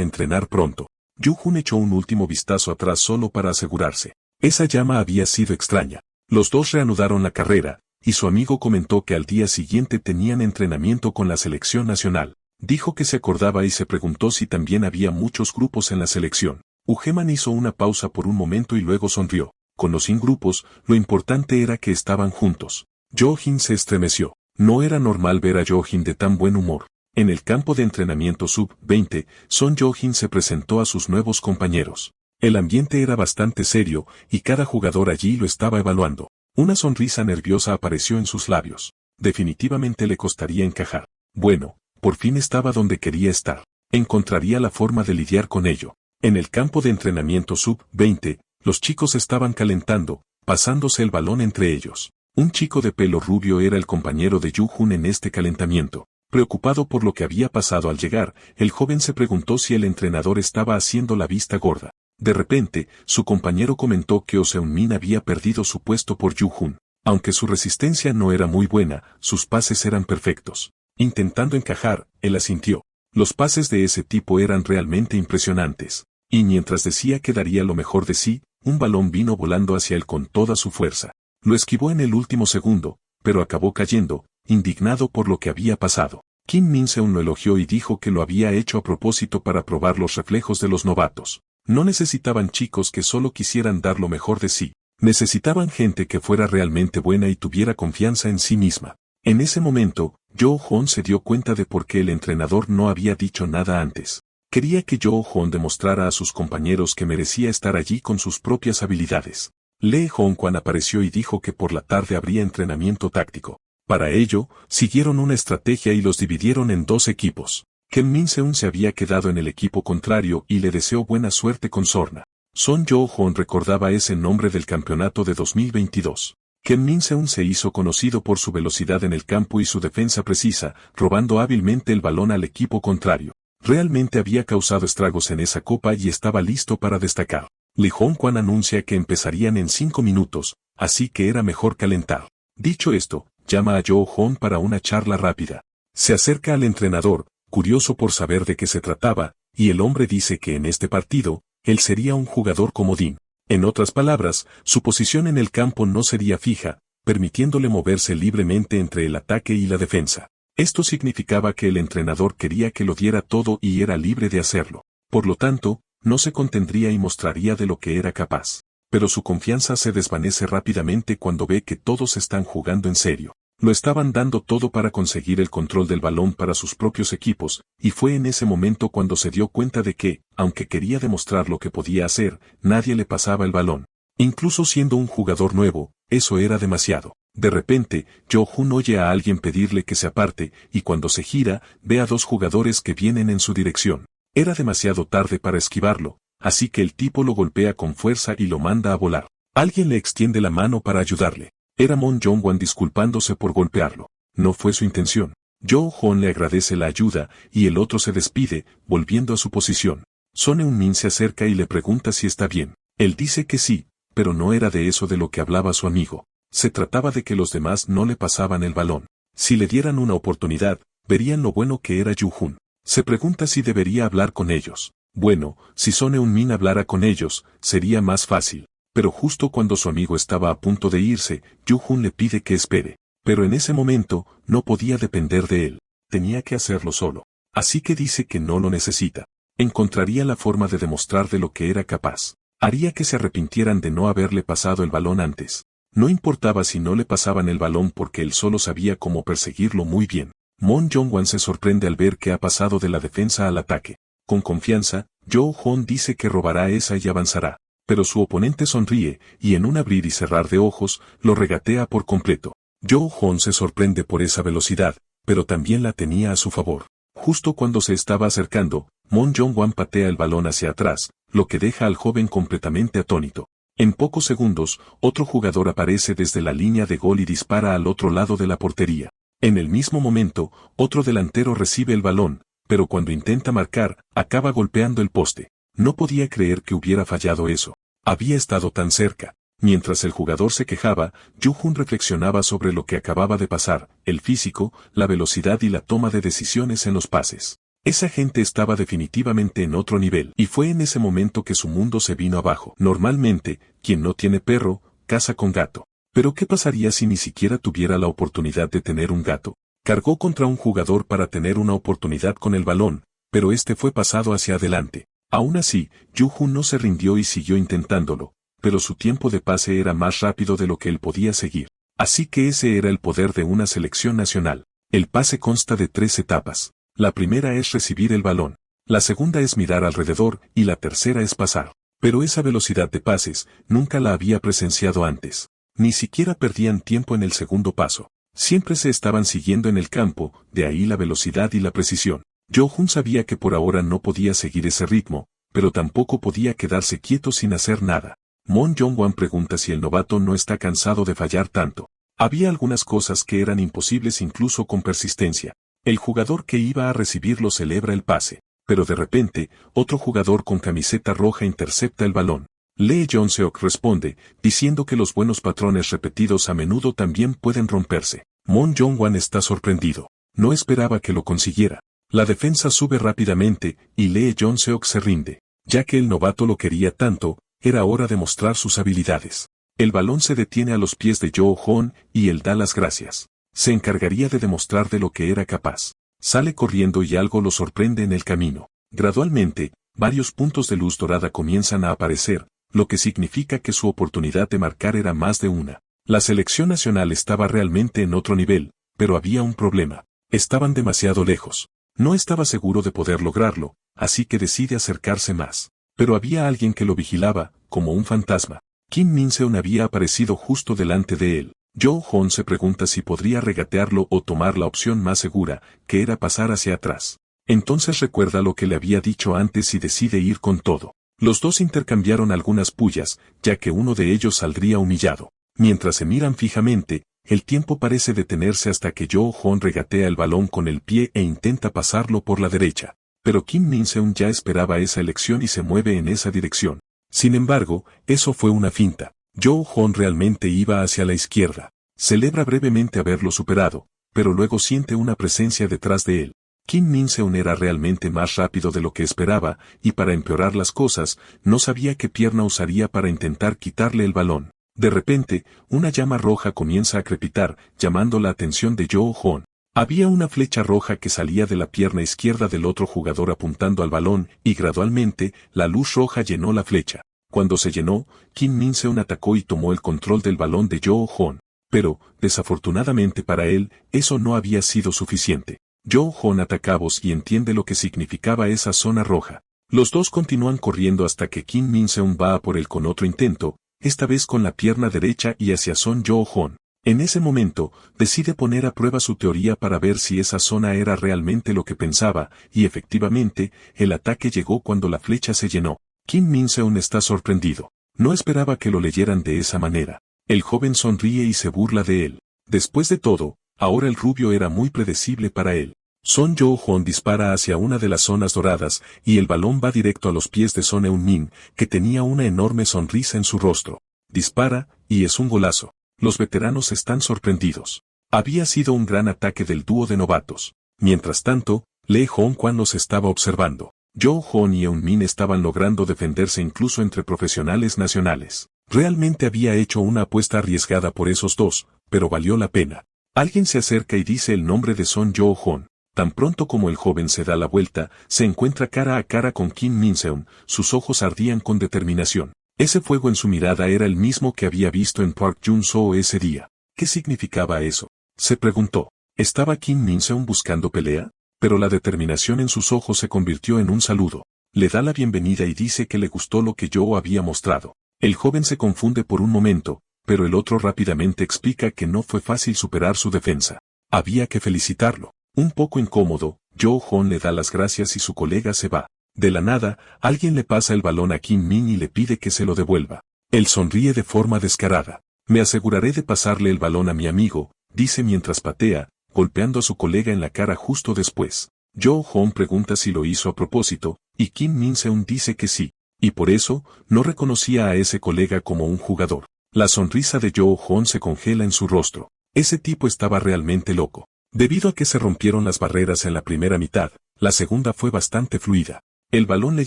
entrenar pronto. Yu-Jun echó un último vistazo atrás solo para asegurarse. Esa llama había sido extraña. Los dos reanudaron la carrera, y su amigo comentó que al día siguiente tenían entrenamiento con la selección nacional. Dijo que se acordaba y se preguntó si también había muchos grupos en la selección. Ugeman hizo una pausa por un momento y luego sonrió. Con los 100 grupos, lo importante era que estaban juntos. Jo-Jin se estremeció. No era normal ver a Jo-Jin de tan buen humor. En el campo de entrenamiento sub-20, Son Jo-Jin se presentó a sus nuevos compañeros. El ambiente era bastante serio, y cada jugador allí lo estaba evaluando. Una sonrisa nerviosa apareció en sus labios. Definitivamente le costaría encajar. Bueno, por fin estaba donde quería estar. Encontraría la forma de lidiar con ello. En el campo de entrenamiento sub-20, los chicos estaban calentando, pasándose el balón entre ellos. Un chico de pelo rubio era el compañero de Yu-Jun en este calentamiento. Preocupado por lo que había pasado al llegar, el joven se preguntó si el entrenador estaba haciendo la vista gorda. De repente, su compañero comentó que Oh Seung-min había perdido su puesto por Yu-Jun. Aunque su resistencia no era muy buena, sus pases eran perfectos. Intentando encajar, él asintió. Los pases de ese tipo eran realmente impresionantes. Y mientras decía que daría lo mejor de sí, un balón vino volando hacia él con toda su fuerza. Lo esquivó en el último segundo, pero acabó cayendo, indignado por lo que había pasado. Kim Min-seung lo elogió y dijo que lo había hecho a propósito para probar los reflejos de los novatos. No necesitaban chicos que solo quisieran dar lo mejor de sí. Necesitaban gente que fuera realmente buena y tuviera confianza en sí misma. En ese momento, Jo-Hon se dio cuenta de por qué el entrenador no había dicho nada antes. Quería que Jo-Hon demostrara a sus compañeros que merecía estar allí con sus propias habilidades. Lee Hong-kwan apareció y dijo que por la tarde habría entrenamiento táctico. Para ello, siguieron una estrategia y los dividieron en dos equipos. Kim Min-seung se había quedado en el equipo contrario y le deseó buena suerte con Sorna. Son Jo-Hon recordaba ese nombre del campeonato de 2022. Kim Min-seung se hizo conocido por su velocidad en el campo y su defensa precisa, robando hábilmente el balón al equipo contrario. Realmente había causado estragos en esa copa y estaba listo para destacar. Lee Hong-kwan anuncia que empezarían en 5 minutos, así que era mejor calentar. Dicho esto, llama a Jo-Hon para una charla rápida. Se acerca al entrenador, curioso por saber de qué se trataba, y el hombre dice que en este partido, él sería un jugador comodín. En otras palabras, su posición en el campo no sería fija, permitiéndole moverse libremente entre el ataque y la defensa. Esto significaba que el entrenador quería que lo diera todo y era libre de hacerlo. Por lo tanto, no se contendría y mostraría de lo que era capaz. Pero su confianza se desvanece rápidamente cuando ve que todos están jugando en serio. Lo estaban dando todo para conseguir el control del balón para sus propios equipos, y fue en ese momento cuando se dio cuenta de que, aunque quería demostrar lo que podía hacer, nadie le pasaba el balón. Incluso siendo un jugador nuevo, eso era demasiado. De repente, Jo-Jun oye a alguien pedirle que se aparte, y cuando se gira, ve a dos jugadores que vienen en su dirección. Era demasiado tarde para esquivarlo, así que el tipo lo golpea con fuerza y lo manda a volar. Alguien le extiende la mano para ayudarle. Era Mon Jong-wan disculpándose por golpearlo. No fue su intención. Jo-Hon le agradece la ayuda, y el otro se despide, volviendo a su posición. Son Eun-min se acerca y le pregunta si está bien. Él dice que sí, pero no era de eso de lo que hablaba su amigo. Se trataba de que los demás no le pasaban el balón. Si le dieran una oportunidad, verían lo bueno que era Yu-Jun. Se pregunta si debería hablar con ellos. Bueno, si Son Eun-min hablara con ellos, sería más fácil. Pero justo cuando su amigo estaba a punto de irse, Yu-Jun le pide que espere. Pero en ese momento, no podía depender de él. Tenía que hacerlo solo. Así que dice que no lo necesita. Encontraría la forma de demostrar de lo que era capaz. Haría que se arrepintieran de no haberle pasado el balón antes. No importaba si no le pasaban el balón porque él solo sabía cómo perseguirlo muy bien. Mon Jong-wan se sorprende al ver que ha pasado de la defensa al ataque. Con confianza, Jo-Hon dice que robará esa y avanzará. Pero su oponente sonríe, y en un abrir y cerrar de ojos, lo regatea por completo. Jo-Hon se sorprende por esa velocidad, pero también la tenía a su favor. Justo cuando se estaba acercando, Mon Jong-wan patea el balón hacia atrás, lo que deja al joven completamente atónito. En pocos segundos, otro jugador aparece desde la línea de gol y dispara al otro lado de la portería. En el mismo momento, otro delantero recibe el balón, pero cuando intenta marcar, acaba golpeando el poste. No podía creer que hubiera fallado eso. Había estado tan cerca. Mientras el jugador se quejaba, Yu-Jun reflexionaba sobre lo que acababa de pasar, el físico, la velocidad y la toma de decisiones en los pases. Esa gente estaba definitivamente en otro nivel, y fue en ese momento que su mundo se vino abajo. Normalmente, quien no tiene perro, caza con gato. Pero ¿qué pasaría si ni siquiera tuviera la oportunidad de tener un gato? Cargó contra un jugador para tener una oportunidad con el balón, pero este fue pasado hacia adelante. Aún así, Yu-Jun no se rindió y siguió intentándolo, pero su tiempo de pase era más rápido de lo que él podía seguir. Así que ese era el poder de una selección nacional. El pase consta de 3 etapas. La primera es recibir el balón. La segunda es mirar alrededor y la tercera es pasar. Pero esa velocidad de pases nunca la había presenciado antes. Ni siquiera perdían tiempo en el segundo paso. Siempre se estaban siguiendo en el campo, de ahí la velocidad y la precisión. Yu-Jun sabía que por ahora no podía seguir ese ritmo, pero tampoco podía quedarse quieto sin hacer nada. Moon Jong-wan pregunta si el novato no está cansado de fallar tanto. Había algunas cosas que eran imposibles incluso con persistencia. El jugador que iba a recibirlo celebra el pase, pero de repente, otro jugador con camiseta roja intercepta el balón. Lee Jong-seok responde, diciendo que los buenos patrones repetidos a menudo también pueden romperse. Moon Jong-wan está sorprendido. No esperaba que lo consiguiera. La defensa sube rápidamente, y Lee Jong-seok se rinde. Ya que el novato lo quería tanto, era hora de mostrar sus habilidades. El balón se detiene a los pies de Yu-Jun, y él da las gracias. Se encargaría de demostrar de lo que era capaz. Sale corriendo y algo lo sorprende en el camino. Gradualmente, varios puntos de luz dorada comienzan a aparecer, lo que significa que su oportunidad de marcar era más de una. La selección nacional estaba realmente en otro nivel, pero había un problema. Estaban demasiado lejos. No estaba seguro de poder lograrlo, así que decide acercarse más. Pero había alguien que lo vigilaba, como un fantasma. Kim Min-seon había aparecido justo delante de él. Yu-Jun se pregunta si podría regatearlo o tomar la opción más segura, que era pasar hacia atrás. Entonces recuerda lo que le había dicho antes y decide ir con todo. Los dos intercambiaron algunas pullas, ya que uno de ellos saldría humillado. Mientras se miran fijamente, el tiempo parece detenerse hasta que Yu-Jun regatea el balón con el pie e intenta pasarlo por la derecha. Pero Kim Min-seon ya esperaba esa elección y se mueve en esa dirección. Sin embargo, eso fue una finta. Yu-Jun realmente iba hacia la izquierda. Celebra brevemente haberlo superado, pero luego siente una presencia detrás de él. Kim Min-seon era realmente más rápido de lo que esperaba, y para empeorar las cosas, no sabía qué pierna usaría para intentar quitarle el balón. De repente, una llama roja comienza a crepitar, llamando la atención de Yu-Jun. Había una flecha roja que salía de la pierna izquierda del otro jugador apuntando al balón, y gradualmente, la luz roja llenó la flecha. Cuando se llenó, Kim Min-seon atacó y tomó el control del balón de Yu-Jun. Pero, desafortunadamente para él, eso no había sido suficiente. Yu-Jun ataca a voz y entiende lo que significaba esa zona roja. Los dos continúan corriendo hasta que Kim Min-seon va a por él con otro intento, esta vez con la pierna derecha y hacia Son Yu-Jun. En ese momento, decide poner a prueba su teoría para ver si esa zona era realmente lo que pensaba, y efectivamente, el ataque llegó cuando la flecha se llenó. Kim Min-seon está sorprendido. No esperaba que lo leyeran de esa manera. El joven sonríe y se burla de él. Después de todo, ahora el rubio era muy predecible para él. Son Yu-Jun dispara hacia una de las zonas doradas, y el balón va directo a los pies de Son Eun-min, que tenía una enorme sonrisa en su rostro. Dispara, y es un golazo. Los veteranos están sorprendidos. Había sido un gran ataque del dúo de novatos. Mientras tanto, Lee Hong-kwan los estaba observando. Yu-Jun y Eun-min estaban logrando defenderse incluso entre profesionales nacionales. Realmente había hecho una apuesta arriesgada por esos dos, pero valió la pena. Alguien se acerca y dice el nombre de Son Yu-Jun. Tan pronto como el joven se da la vuelta, se encuentra cara a cara con Kim Min-seon, sus ojos ardían con determinación. Ese fuego en su mirada era el mismo que había visto en Park Jun-soo ese día. ¿Qué significaba eso? Se preguntó. ¿Estaba Kim Min-seon buscando pelea? Pero la determinación en sus ojos se convirtió en un saludo. Le da la bienvenida y dice que le gustó lo que yo había mostrado. El joven se confunde por un momento, pero el otro rápidamente explica que no fue fácil superar su defensa. Había que felicitarlo. Un poco incómodo, Yu-Jun le da las gracias y su colega se va. De la nada, alguien le pasa el balón a Kim Min y le pide que se lo devuelva. Él sonríe de forma descarada. Me aseguraré de pasarle el balón a mi amigo, dice mientras patea, golpeando a su colega en la cara justo después. Yu-Jun pregunta si lo hizo a propósito, y Kim Min-seon dice que sí, y por eso, no reconocía a ese colega como un jugador. La sonrisa de Yoo Hon se congela en su rostro. Ese tipo estaba realmente loco. Debido a que se rompieron las barreras en la primera mitad, la segunda fue bastante fluida. El balón le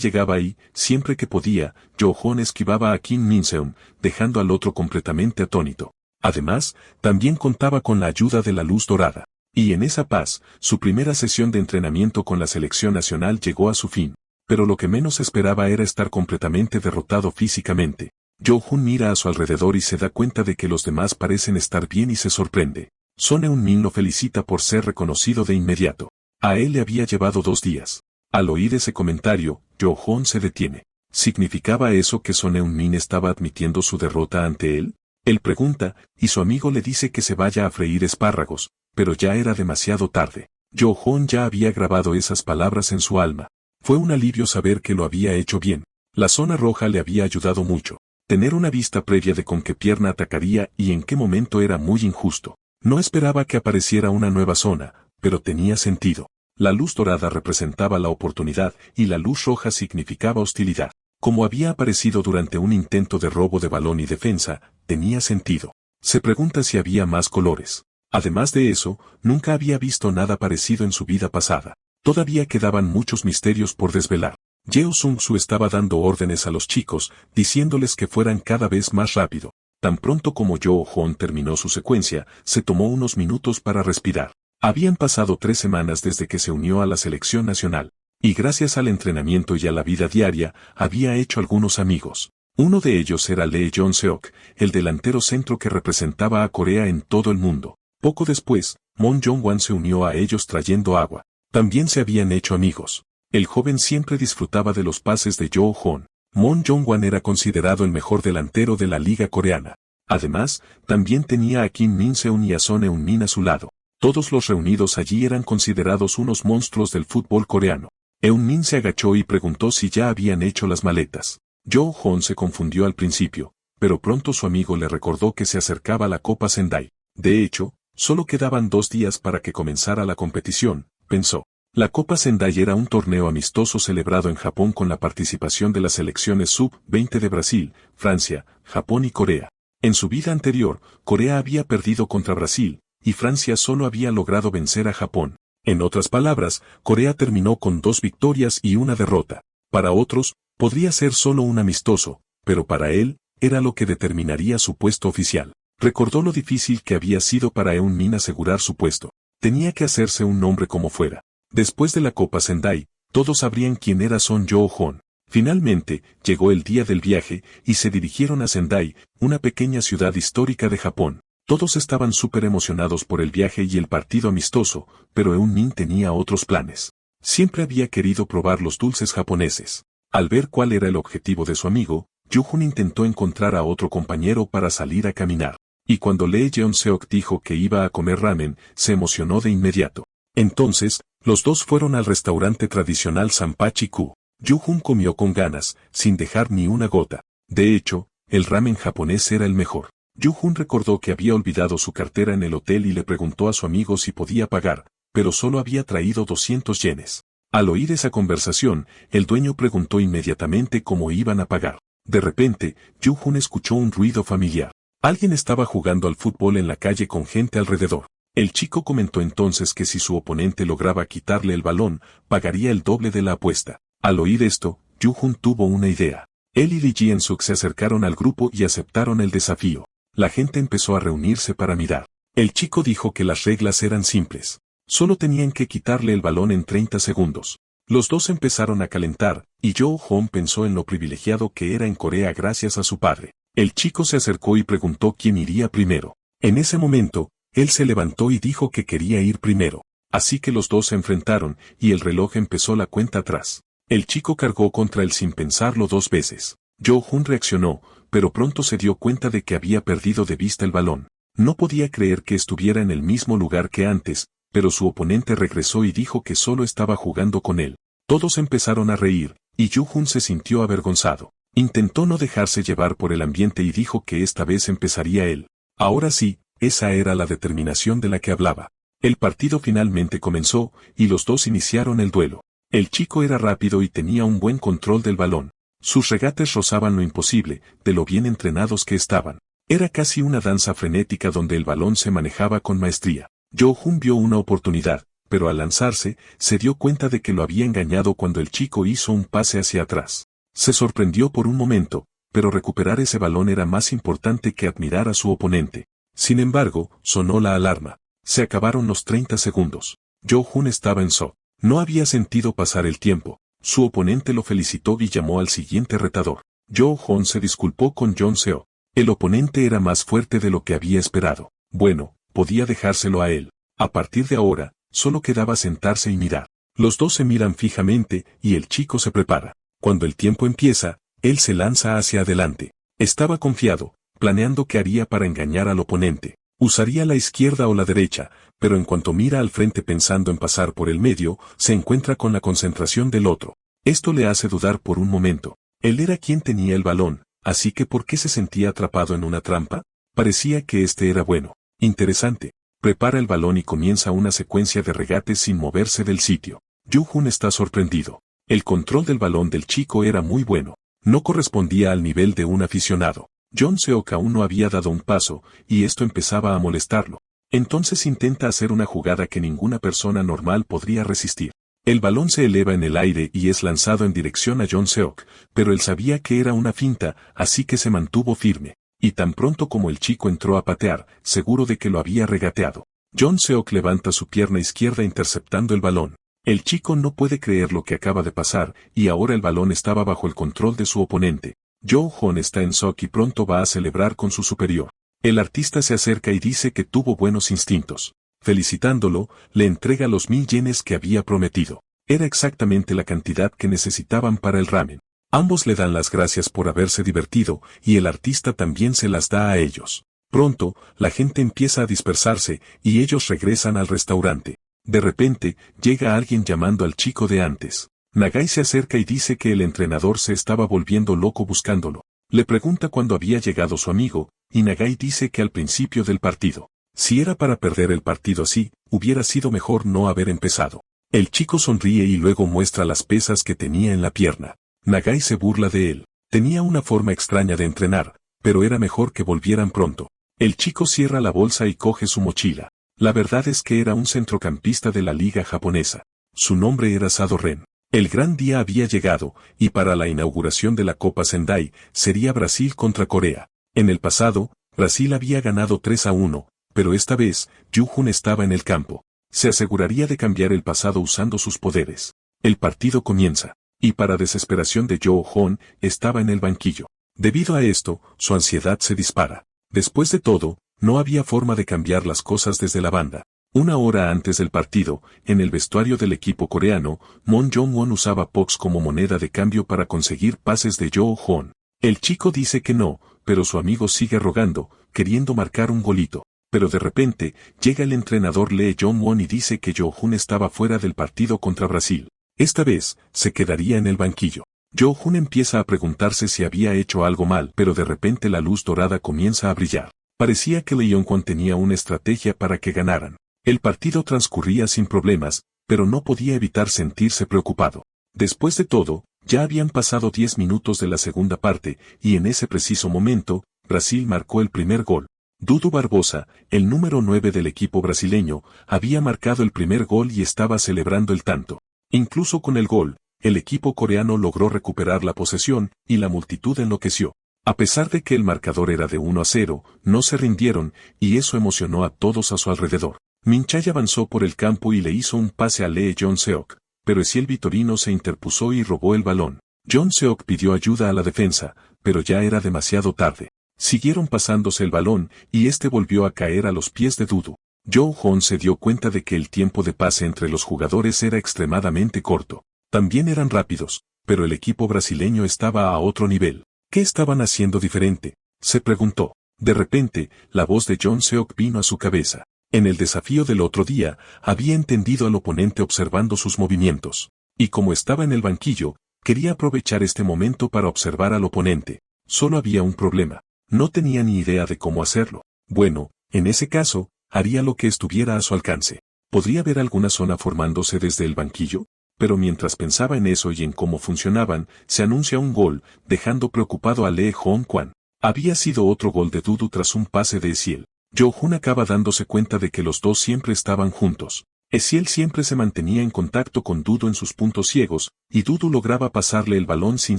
llegaba y, siempre que podía, Yoo Hon esquivaba a Kim Min-seung, dejando al otro completamente atónito. Además, también contaba con la ayuda de la luz dorada. Y en esa paz, su primera sesión de entrenamiento con la selección nacional llegó a su fin. Pero lo que menos esperaba era estar completamente derrotado físicamente. Yoo Hon mira a su alrededor y se da cuenta de que los demás parecen estar bien y se sorprende. Son Eun-min lo felicita por ser reconocido de inmediato. A él le había llevado 2 días. Al oír ese comentario, Yoo Hon se detiene. ¿Significaba eso que Son Eun-min estaba admitiendo su derrota ante él? Él pregunta, y su amigo le dice que se vaya a freír espárragos, pero ya era demasiado tarde. Yoo Hon ya había grabado esas palabras en su alma. Fue un alivio saber que lo había hecho bien. La zona roja le había ayudado mucho. Tener una vista previa de con qué pierna atacaría y en qué momento era muy injusto. No esperaba que apareciera una nueva zona, pero tenía sentido. La luz dorada representaba la oportunidad y la luz roja significaba hostilidad. Como había aparecido durante un intento de robo de balón y defensa, tenía sentido. Se pregunta si había más colores. Además de eso, nunca había visto nada parecido en su vida pasada. Todavía quedaban muchos misterios por desvelar. Yeo Sung-su estaba dando órdenes a los chicos, diciéndoles que fueran cada vez más rápido. Tan pronto como Yoo Hon terminó su secuencia, se tomó unos minutos para respirar. Habían pasado 3 semanas desde que se unió a la selección nacional. Y gracias al entrenamiento y a la vida diaria, había hecho algunos amigos. Uno de ellos era Lee Jong-seok, el delantero centro que representaba a Corea en todo el mundo. Poco después, Moon Jong-wan se unió a ellos trayendo agua. También se habían hecho amigos. El joven siempre disfrutaba de los pases de Yoo Hon. Moon Jong-wan era considerado el mejor delantero de la liga coreana. Además, también tenía a Kim Min-seung y a Son Eun-min a su lado. Todos los reunidos allí eran considerados unos monstruos del fútbol coreano. Eun-min se agachó y preguntó si ya habían hecho las maletas. Yoo Hon se confundió al principio, pero pronto su amigo le recordó que se acercaba la Copa Sendai. De hecho, solo quedaban 2 días para que comenzara la competición, pensó. La Copa Sendai era un torneo amistoso celebrado en Japón con la participación de las selecciones sub-20 de Brasil, Francia, Japón y Corea. En su vida anterior, Corea había perdido contra Brasil, y Francia solo había logrado vencer a Japón. En otras palabras, Corea terminó con 2 victorias y 1 derrota. Para otros, podría ser solo un amistoso, pero para él, era lo que determinaría su puesto oficial. Recordó lo difícil que había sido para Eun-min asegurar su puesto. Tenía que hacerse un nombre como fuera. Después de la Copa Sendai, todos sabrían quién era Son Yoo Hon. Finalmente, llegó el día del viaje, y se dirigieron a Sendai, una pequeña ciudad histórica de Japón. Todos estaban súper emocionados por el viaje y el partido amistoso, pero Eun-min tenía otros planes. Siempre había querido probar los dulces japoneses. Al ver cuál era el objetivo de su amigo, Yoo-hun intentó encontrar a otro compañero para salir a caminar. Y cuando Lee Jeon-seok dijo que iba a comer ramen, se emocionó de inmediato. Entonces, los dos fueron al restaurante tradicional Sanpachi-ku. Yoo-hun comió con ganas, sin dejar ni una gota. De hecho, el ramen japonés era el mejor. Yoo-hun recordó que había olvidado su cartera en el hotel y le preguntó a su amigo si podía pagar, pero solo había traído 200 yenes. Al oír esa conversación, el dueño preguntó inmediatamente cómo iban a pagar. De repente, Yoo-hun escuchó un ruido familiar. Alguien estaba jugando al fútbol en la calle con gente alrededor. El chico comentó entonces que si su oponente lograba quitarle el balón, pagaría el doble de la apuesta. Al oír esto, Yoo-hun tuvo una idea. Él y Lee Jin-suk se acercaron al grupo y aceptaron el desafío. La gente empezó a reunirse para mirar. El chico dijo que las reglas eran simples. Solo tenían que quitarle el balón en 30 segundos. Los dos empezaron a calentar, y Yoo-hun pensó en lo privilegiado que era en Corea gracias a su padre. El chico se acercó y preguntó quién iría primero. En ese momento, él se levantó y dijo que quería ir primero. Así que los dos se enfrentaron, y el reloj empezó la cuenta atrás. El chico cargó contra él sin pensarlo 2 veces. Yoo-hun reaccionó, pero pronto se dio cuenta de que había perdido de vista el balón. No podía creer que estuviera en el mismo lugar que antes, pero su oponente regresó y dijo que solo estaba jugando con él. Todos empezaron a reír, y Yoo-hun se sintió avergonzado. Intentó no dejarse llevar por el ambiente y dijo que esta vez empezaría él. Ahora sí, esa era la determinación de la que hablaba. El partido finalmente comenzó, y los dos iniciaron el duelo. El chico era rápido y tenía un buen control del balón. Sus regates rozaban lo imposible, de lo bien entrenados que estaban. Era casi una danza frenética donde el balón se manejaba con maestría. Jo-Hoon vio una oportunidad, pero al lanzarse, se dio cuenta de que lo había engañado cuando el chico hizo un pase hacia atrás. Se sorprendió por un momento, pero recuperar ese balón era más importante que admirar a su oponente. Sin embargo, sonó la alarma. Se acabaron los 30 segundos. Jo-Hoon estaba en shock. No había sentido pasar el tiempo. Su oponente lo felicitó y llamó al siguiente retador. Jo-Hoon se disculpó con Jeon Seo. El oponente era más fuerte de lo que había esperado. Bueno, podía dejárselo a él. A partir de ahora, solo quedaba sentarse y mirar. Los dos se miran fijamente y el chico se prepara. Cuando el tiempo empieza, él se lanza hacia adelante. Estaba confiado, planeando qué haría para engañar al oponente. Usaría la izquierda o la derecha, pero en cuanto mira al frente pensando en pasar por el medio, se encuentra con la concentración del otro. Esto le hace dudar por un momento. Él era quien tenía el balón, así que ¿por qué se sentía atrapado en una trampa? Parecía que este era bueno. Interesante. Prepara el balón y comienza una secuencia de regates sin moverse del sitio. Jo-Hoon está sorprendido. El control del balón del chico era muy bueno. No correspondía al nivel de un aficionado. Jeon Seok aún no había dado un paso, y esto empezaba a molestarlo. Entonces intenta hacer una jugada que ninguna persona normal podría resistir. El balón se eleva en el aire y es lanzado en dirección a Jeon Seok, pero él sabía que era una finta, así que se mantuvo firme. Y tan pronto como el chico entró a patear, seguro de que lo había regateado. Jeon Seok levanta su pierna izquierda interceptando el balón. El chico no puede creer lo que acaba de pasar, y ahora el balón estaba bajo el control de su oponente. Jo-Hoon está en shock y pronto va a celebrar con su superior. El artista se acerca y dice que tuvo buenos instintos. Felicitándolo, le entrega los 1000 yenes que había prometido. Era exactamente la cantidad que necesitaban para el ramen. Ambos le dan las gracias por haberse divertido, y el artista también se las da a ellos. Pronto, la gente empieza a dispersarse, y ellos regresan al restaurante. De repente, llega alguien llamando al chico de antes. Nagai se acerca y dice que el entrenador se estaba volviendo loco buscándolo. Le pregunta cuándo había llegado su amigo, y Nagai dice que al principio del partido. Si era para perder el partido así, hubiera sido mejor no haber empezado. El chico sonríe y luego muestra las pesas que tenía en la pierna. Nagai se burla de él. Tenía una forma extraña de entrenar, pero era mejor que volvieran pronto. El chico cierra la bolsa y coge su mochila. La verdad es que era un centrocampista de la liga japonesa. Su nombre era Sado Ren. El gran día había llegado, y para la inauguración de la Copa Sendai, sería Brasil contra Corea. En el pasado, Brasil había ganado 3-1, pero esta vez, Jo-Hoon estaba en el campo. Se aseguraría de cambiar el pasado usando sus poderes. El partido comienza, y para desesperación de Jo-Hoon, estaba en el banquillo. Debido a esto, su ansiedad se dispara. Después de todo, no había forma de cambiar las cosas desde la banda. Una hora antes del partido, en el vestuario del equipo coreano, Moon Jong-won usaba Pox como moneda de cambio para conseguir pases de Jo-Hoon. El chico dice que no, pero su amigo sigue rogando, queriendo marcar un golito. Pero de repente, llega el entrenador Lee Jong-won y dice que Jo-Hoon estaba fuera del partido contra Brasil. Esta vez, se quedaría en el banquillo. Jo-Hoon empieza a preguntarse si había hecho algo mal, pero de repente la luz dorada comienza a brillar. Parecía que Lee Jong-won tenía una estrategia para que ganaran. El partido transcurría sin problemas, pero no podía evitar sentirse preocupado. Después de todo, ya habían pasado 10 minutos de la segunda parte, y en ese preciso momento, Brasil marcó el primer gol. Dudu Barbosa, el número 9 del equipo brasileño, había marcado el primer gol y estaba celebrando el tanto. Incluso con el gol, el equipo coreano logró recuperar la posesión, y la multitud enloqueció. A pesar de que el marcador era de 1-0, no se rindieron, y eso emocionó a todos a su alrededor. Min Chae avanzó por el campo y le hizo un pase a Lee Jeon Seok, pero Esiel Vitorino se interpuso y robó el balón. Jeon Seok pidió ayuda a la defensa, pero ya era demasiado tarde. Siguieron pasándose el balón, y este volvió a caer a los pies de Dudu. Jo-Hoon se dio cuenta de que el tiempo de pase entre los jugadores era extremadamente corto. También eran rápidos, pero el equipo brasileño estaba a otro nivel. ¿Qué estaban haciendo diferente?, se preguntó. De repente, la voz de Jeon Seok vino a su cabeza. En el desafío del otro día, había entendido al oponente observando sus movimientos. Y como estaba en el banquillo, quería aprovechar este momento para observar al oponente. Solo había un problema. No tenía ni idea de cómo hacerlo. Bueno, en ese caso, haría lo que estuviera a su alcance. ¿Podría ver alguna zona formándose desde el banquillo? Pero mientras pensaba en eso y en cómo funcionaban, se anuncia un gol, dejando preocupado a Lee Jong-kwan. Había sido otro gol de Dudu tras un pase de Esiel. Jo-Hoon acaba dándose cuenta de que los dos siempre estaban juntos. Esiel siempre se mantenía en contacto con Dudu en sus puntos ciegos, y Dudu lograba pasarle el balón sin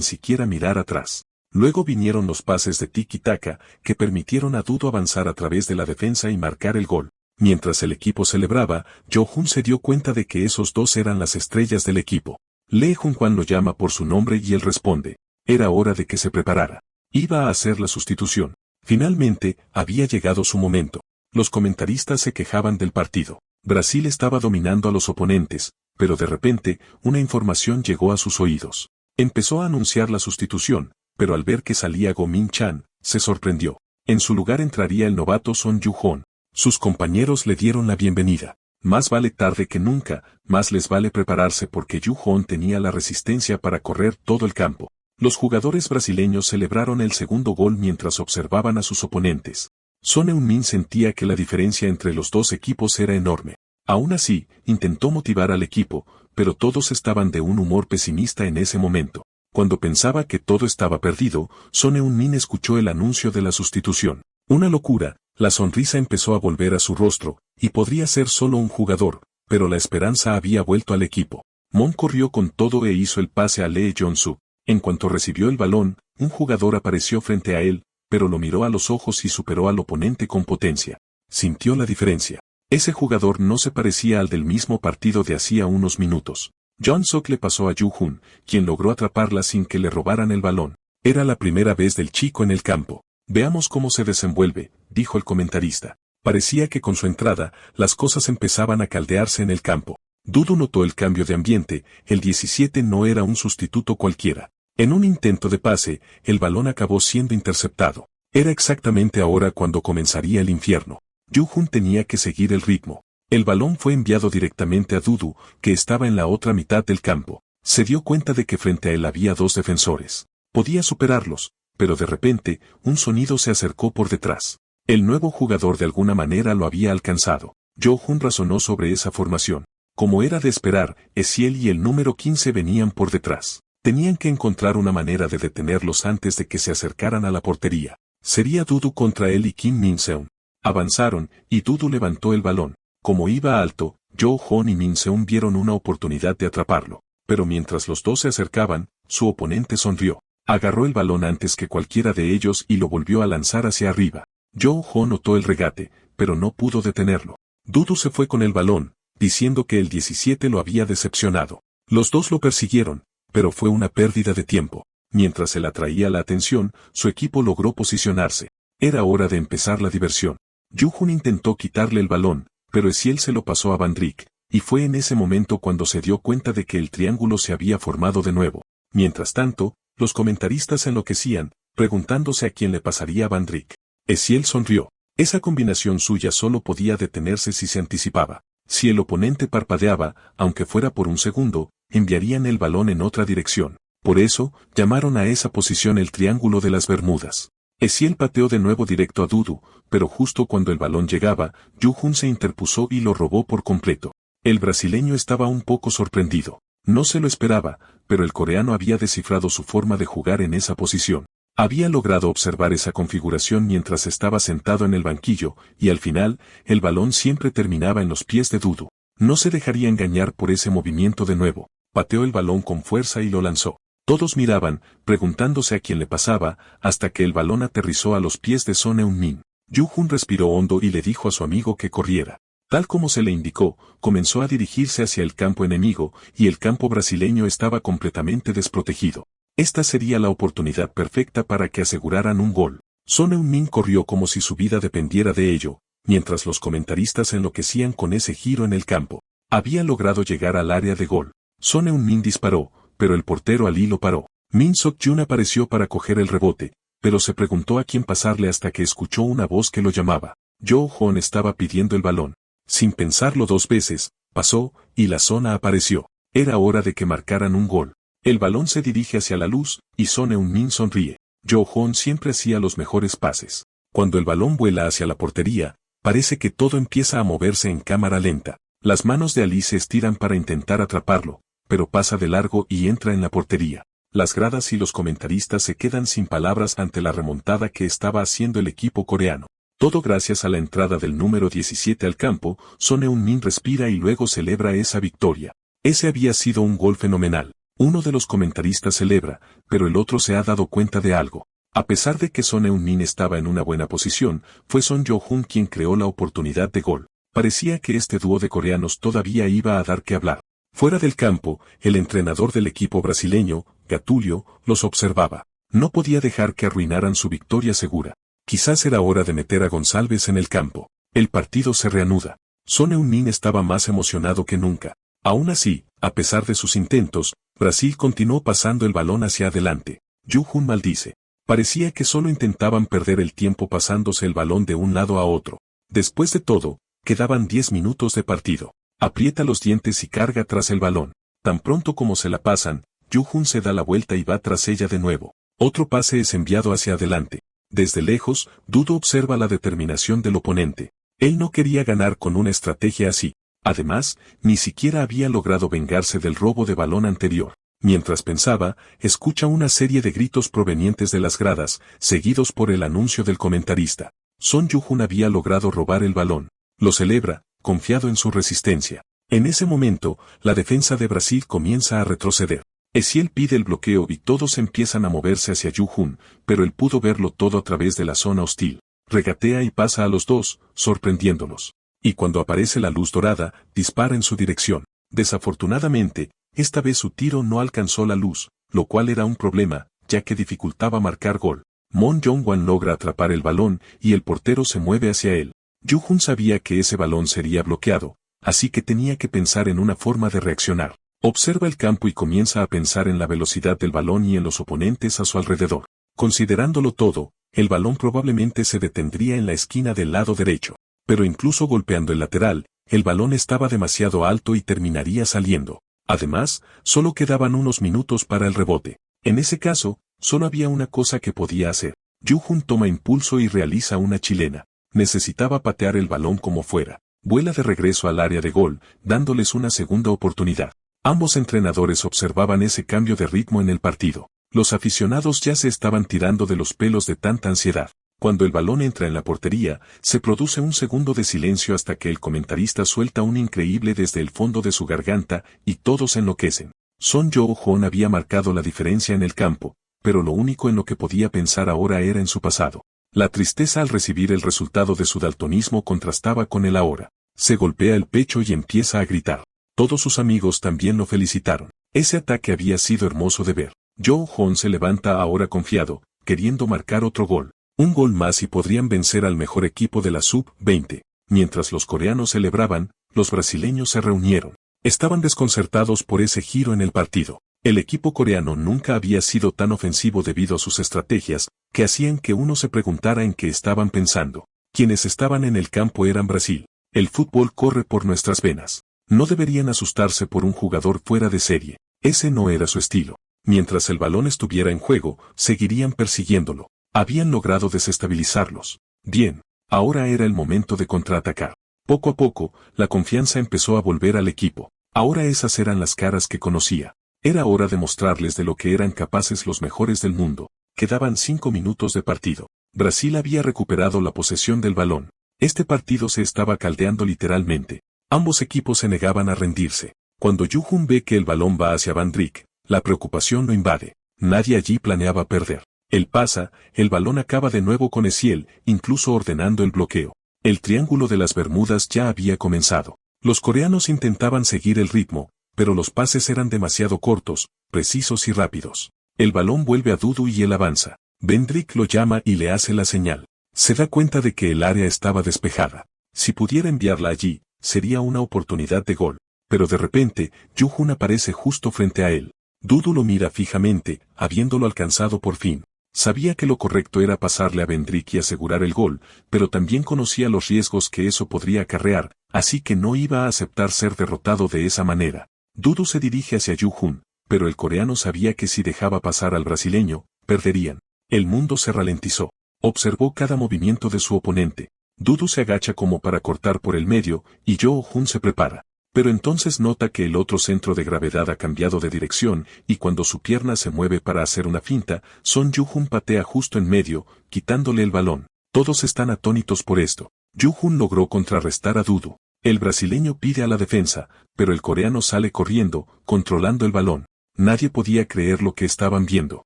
siquiera mirar atrás. Luego vinieron los pases de tiki-taka, que permitieron a Dudu avanzar a través de la defensa y marcar el gol. Mientras el equipo celebraba, Jo-Hoon se dio cuenta de que esos dos eran las estrellas del equipo. Lee Jun-hwan lo llama por su nombre y él responde. Era hora de que se preparara. Iba a hacer la sustitución. Finalmente, había llegado su momento. Los comentaristas se quejaban del partido. Brasil estaba dominando a los oponentes, pero de repente, una información llegó a sus oídos. Empezó a anunciar la sustitución, pero al ver que salía Go Min-chan, se sorprendió. En su lugar entraría el novato Son Yu-hoon. Sus compañeros le dieron la bienvenida. Más vale tarde que nunca, más les vale prepararse porque Yu-hoon tenía la resistencia para correr todo el campo. Los jugadores brasileños celebraron el segundo gol mientras observaban a sus oponentes. Son Heung-min sentía que la diferencia entre los dos equipos era enorme. Aún así, intentó motivar al equipo, pero todos estaban de un humor pesimista en ese momento. Cuando pensaba que todo estaba perdido, Son Heung-min escuchó el anuncio de la sustitución. Una locura, la sonrisa empezó a volver a su rostro, y podría ser solo un jugador, pero la esperanza había vuelto al equipo. Mon corrió con todo e hizo el pase a Lee Jong-soo. En cuanto recibió el balón, un jugador apareció frente a él, pero lo miró a los ojos y superó al oponente con potencia. Sintió la diferencia. Ese jugador no se parecía al del mismo partido de hacía unos minutos. Jong-suk le pasó a Yu-hoon, quien logró atraparla sin que le robaran el balón. Era la primera vez del chico en el campo. Veamos cómo se desenvuelve, dijo el comentarista. Parecía que con su entrada, las cosas empezaban a caldearse en el campo. Dudu notó el cambio de ambiente, el 17 no era un sustituto cualquiera. En un intento de pase, el balón acabó siendo interceptado. Era exactamente ahora cuando comenzaría el infierno. Yu-hoon tenía que seguir el ritmo. El balón fue enviado directamente a Dudu, que estaba en la otra mitad del campo. Se dio cuenta de que frente a él había dos defensores. Podía superarlos, pero de repente, un sonido se acercó por detrás. El nuevo jugador de alguna manera lo había alcanzado. Jo-hoon razonó sobre esa formación. Como era de esperar, Esiel y el número 15 venían por detrás. Tenían que encontrar una manera de detenerlos antes de que se acercaran a la portería. Sería Dudu contra él y Kim Min-seung. Avanzaron, y Dudu levantó el balón. Como iba alto, Jo-hoon y Min-seung vieron una oportunidad de atraparlo. Pero mientras los dos se acercaban, su oponente sonrió. Agarró el balón antes que cualquiera de ellos y lo volvió a lanzar hacia arriba. Jo-hoon notó el regate, pero no pudo detenerlo. Dudu se fue con el balón, diciendo que el 17 lo había decepcionado. Los dos lo persiguieron, pero fue una pérdida de tiempo. Mientras él atraía la atención, su equipo logró posicionarse. Era hora de empezar la diversión. Yu-hoon intentó quitarle el balón, pero Esiel se lo pasó a Van Dijk, y fue en ese momento cuando se dio cuenta de que el triángulo se había formado de nuevo. Mientras tanto, los comentaristas enloquecían, preguntándose a quién le pasaría a Van Dijk. Esiel sonrió. Esa combinación suya solo podía detenerse si se anticipaba. Si el oponente parpadeaba, aunque fuera por un segundo, enviarían el balón en otra dirección. Por eso, llamaron a esa posición el Triángulo de las Bermudas. Esiel pateó de nuevo directo a Dudu, pero justo cuando el balón llegaba, Yu-hoon se interpuso y lo robó por completo. El brasileño estaba un poco sorprendido. No se lo esperaba, pero el coreano había descifrado su forma de jugar en esa posición. Había logrado observar esa configuración mientras estaba sentado en el banquillo, y al final, el balón siempre terminaba en los pies de Dudu. No se dejaría engañar por ese movimiento de nuevo. Pateó el balón con fuerza y lo lanzó. Todos miraban, preguntándose a quién le pasaba, hasta que el balón aterrizó a los pies de Son Heung-min. Yu-hoon respiró hondo y le dijo a su amigo que corriera. Tal como se le indicó, comenzó a dirigirse hacia el campo enemigo, y el campo brasileño estaba completamente desprotegido. Esta sería la oportunidad perfecta para que aseguraran un gol. Son Heung-min corrió como si su vida dependiera de ello, mientras los comentaristas enloquecían con ese giro en el campo. Había logrado llegar al área de gol. Son Heung-min disparó, pero el portero Ali lo paró. Min Sok-jun apareció para coger el rebote, pero se preguntó a quién pasarle hasta que escuchó una voz que lo llamaba. Jo-hoon estaba pidiendo el balón. Sin pensarlo dos veces, pasó, y la zona apareció. Era hora de que marcaran un gol. El balón se dirige hacia la luz, y Son Heung-min sonríe. Jo-hoon siempre hacía los mejores pases. Cuando el balón vuela hacia la portería, parece que todo empieza a moverse en cámara lenta. Las manos de Ali se estiran para intentar atraparlo, pero pasa de largo y entra en la portería. Las gradas y los comentaristas se quedan sin palabras ante la remontada que estaba haciendo el equipo coreano. Todo gracias a la entrada del número 17 al campo, Son Heung-min respira y luego celebra esa victoria. Ese había sido un gol fenomenal. Uno de los comentaristas celebra, pero el otro se ha dado cuenta de algo. A pesar de que Son Heung-min estaba en una buena posición, fue Son Jo-hoon quien creó la oportunidad de gol. Parecía que este dúo de coreanos todavía iba a dar que hablar. Fuera del campo, el entrenador del equipo brasileño, Gatulio, los observaba. No podía dejar que arruinaran su victoria segura. Quizás era hora de meter a González en el campo. El partido se reanuda. Son Heung-min estaba más emocionado que nunca. Aún así, a pesar de sus intentos, Brasil continuó pasando el balón hacia adelante. Ju-hoon maldice. Parecía que solo intentaban perder el tiempo pasándose el balón de un lado a otro. Después de todo, quedaban 10 minutos de partido. Aprieta los dientes y carga tras el balón. Tan pronto como se la pasan, Ju-hoon se da la vuelta y va tras ella de nuevo. Otro pase es enviado hacia adelante. Desde lejos, Dudu observa la determinación del oponente. Él no quería ganar con una estrategia así. Además, ni siquiera había logrado vengarse del robo de balón anterior. Mientras pensaba, escucha una serie de gritos provenientes de las gradas, seguidos por el anuncio del comentarista. Son Ju-hoon había logrado robar el balón. Lo celebra, confiado en su resistencia. En ese momento, la defensa de Brasil comienza a retroceder. Esiel pide el bloqueo y todos empiezan a moverse hacia Ju-hoon, pero él pudo verlo todo a través de la zona hostil. Regatea y pasa a los dos, sorprendiéndolos. Y cuando aparece la luz dorada, dispara en su dirección. Desafortunadamente, esta vez su tiro no alcanzó la luz, lo cual era un problema, ya que dificultaba marcar gol. Moon Jong-hwan logra atrapar el balón y el portero se mueve hacia él. Ju-hoon sabía que ese balón sería bloqueado, así que tenía que pensar en una forma de reaccionar. Observa el campo y comienza a pensar en la velocidad del balón y en los oponentes a su alrededor. Considerándolo todo, el balón probablemente se detendría en la esquina del lado derecho. Pero incluso golpeando el lateral, el balón estaba demasiado alto y terminaría saliendo. Además, solo quedaban unos minutos para el rebote. En ese caso, solo había una cosa que podía hacer. Ju-hoon toma impulso y realiza una chilena. Necesitaba patear el balón como fuera. Vuela de regreso al área de gol, dándoles una segunda oportunidad. Ambos entrenadores observaban ese cambio de ritmo en el partido. Los aficionados ya se estaban tirando de los pelos de tanta ansiedad. Cuando el balón entra en la portería, se produce un segundo de silencio hasta que el comentarista suelta un increíble desde el fondo de su garganta y todos enloquecen. Son Jo-hoon había marcado la diferencia en el campo, pero lo único en lo que podía pensar ahora era en su pasado. La tristeza al recibir el resultado de su daltonismo contrastaba con el ahora. Se golpea el pecho y empieza a gritar. Todos sus amigos también lo felicitaron. Ese ataque había sido hermoso de ver. Jo-hoon se levanta ahora confiado, queriendo marcar otro gol. Un gol más y podrían vencer al mejor equipo de la Sub-20. Mientras los coreanos celebraban, los brasileños se reunieron. Estaban desconcertados por ese giro en el partido. El equipo coreano nunca había sido tan ofensivo debido a sus estrategias, que hacían que uno se preguntara en qué estaban pensando. Quienes estaban en el campo eran Brasil. El fútbol corre por nuestras venas. No deberían asustarse por un jugador fuera de serie. Ese no era su estilo. Mientras el balón estuviera en juego, seguirían persiguiéndolo. Habían logrado desestabilizarlos. Bien, ahora era el momento de contraatacar. Poco a poco, la confianza empezó a volver al equipo. Ahora esas eran las caras que conocía. Era hora de mostrarles de lo que eran capaces los mejores del mundo. Quedaban 5 minutos de partido. Brasil había recuperado la posesión del balón. Este partido se estaba caldeando literalmente. Ambos equipos se negaban a rendirse. Cuando Ju-hoon ve que el balón va hacia Van Dijk, la preocupación lo invade. Nadie allí planeaba perder. Él pasa, el balón acaba de nuevo con Esiel, incluso ordenando el bloqueo. El triángulo de las Bermudas ya había comenzado. Los coreanos intentaban seguir el ritmo, pero los pases eran demasiado cortos, precisos y rápidos. El balón vuelve a Dudu y él avanza. Vendrick lo llama y le hace la señal. Se da cuenta de que el área estaba despejada. Si pudiera enviarla allí, sería una oportunidad de gol. Pero de repente, Ju-hoon aparece justo frente a él. Dudu lo mira fijamente, habiéndolo alcanzado por fin. Sabía que lo correcto era pasarle a Vendrick y asegurar el gol, pero también conocía los riesgos que eso podría acarrear, así que no iba a aceptar ser derrotado de esa manera. Dudu se dirige hacia Ju-hoon, pero el coreano sabía que si dejaba pasar al brasileño, perderían. El mundo se ralentizó. Observó cada movimiento de su oponente. Dudu se agacha como para cortar por el medio, y Jo-hoon se prepara. Pero entonces nota que el otro centro de gravedad ha cambiado de dirección y cuando su pierna se mueve para hacer una finta, Son Yoo-Jun patea justo en medio, quitándole el balón. Todos están atónitos por esto. Yoo-Jun logró contrarrestar a Dudu. El brasileño pide a la defensa, pero el coreano sale corriendo, controlando el balón. Nadie podía creer lo que estaban viendo.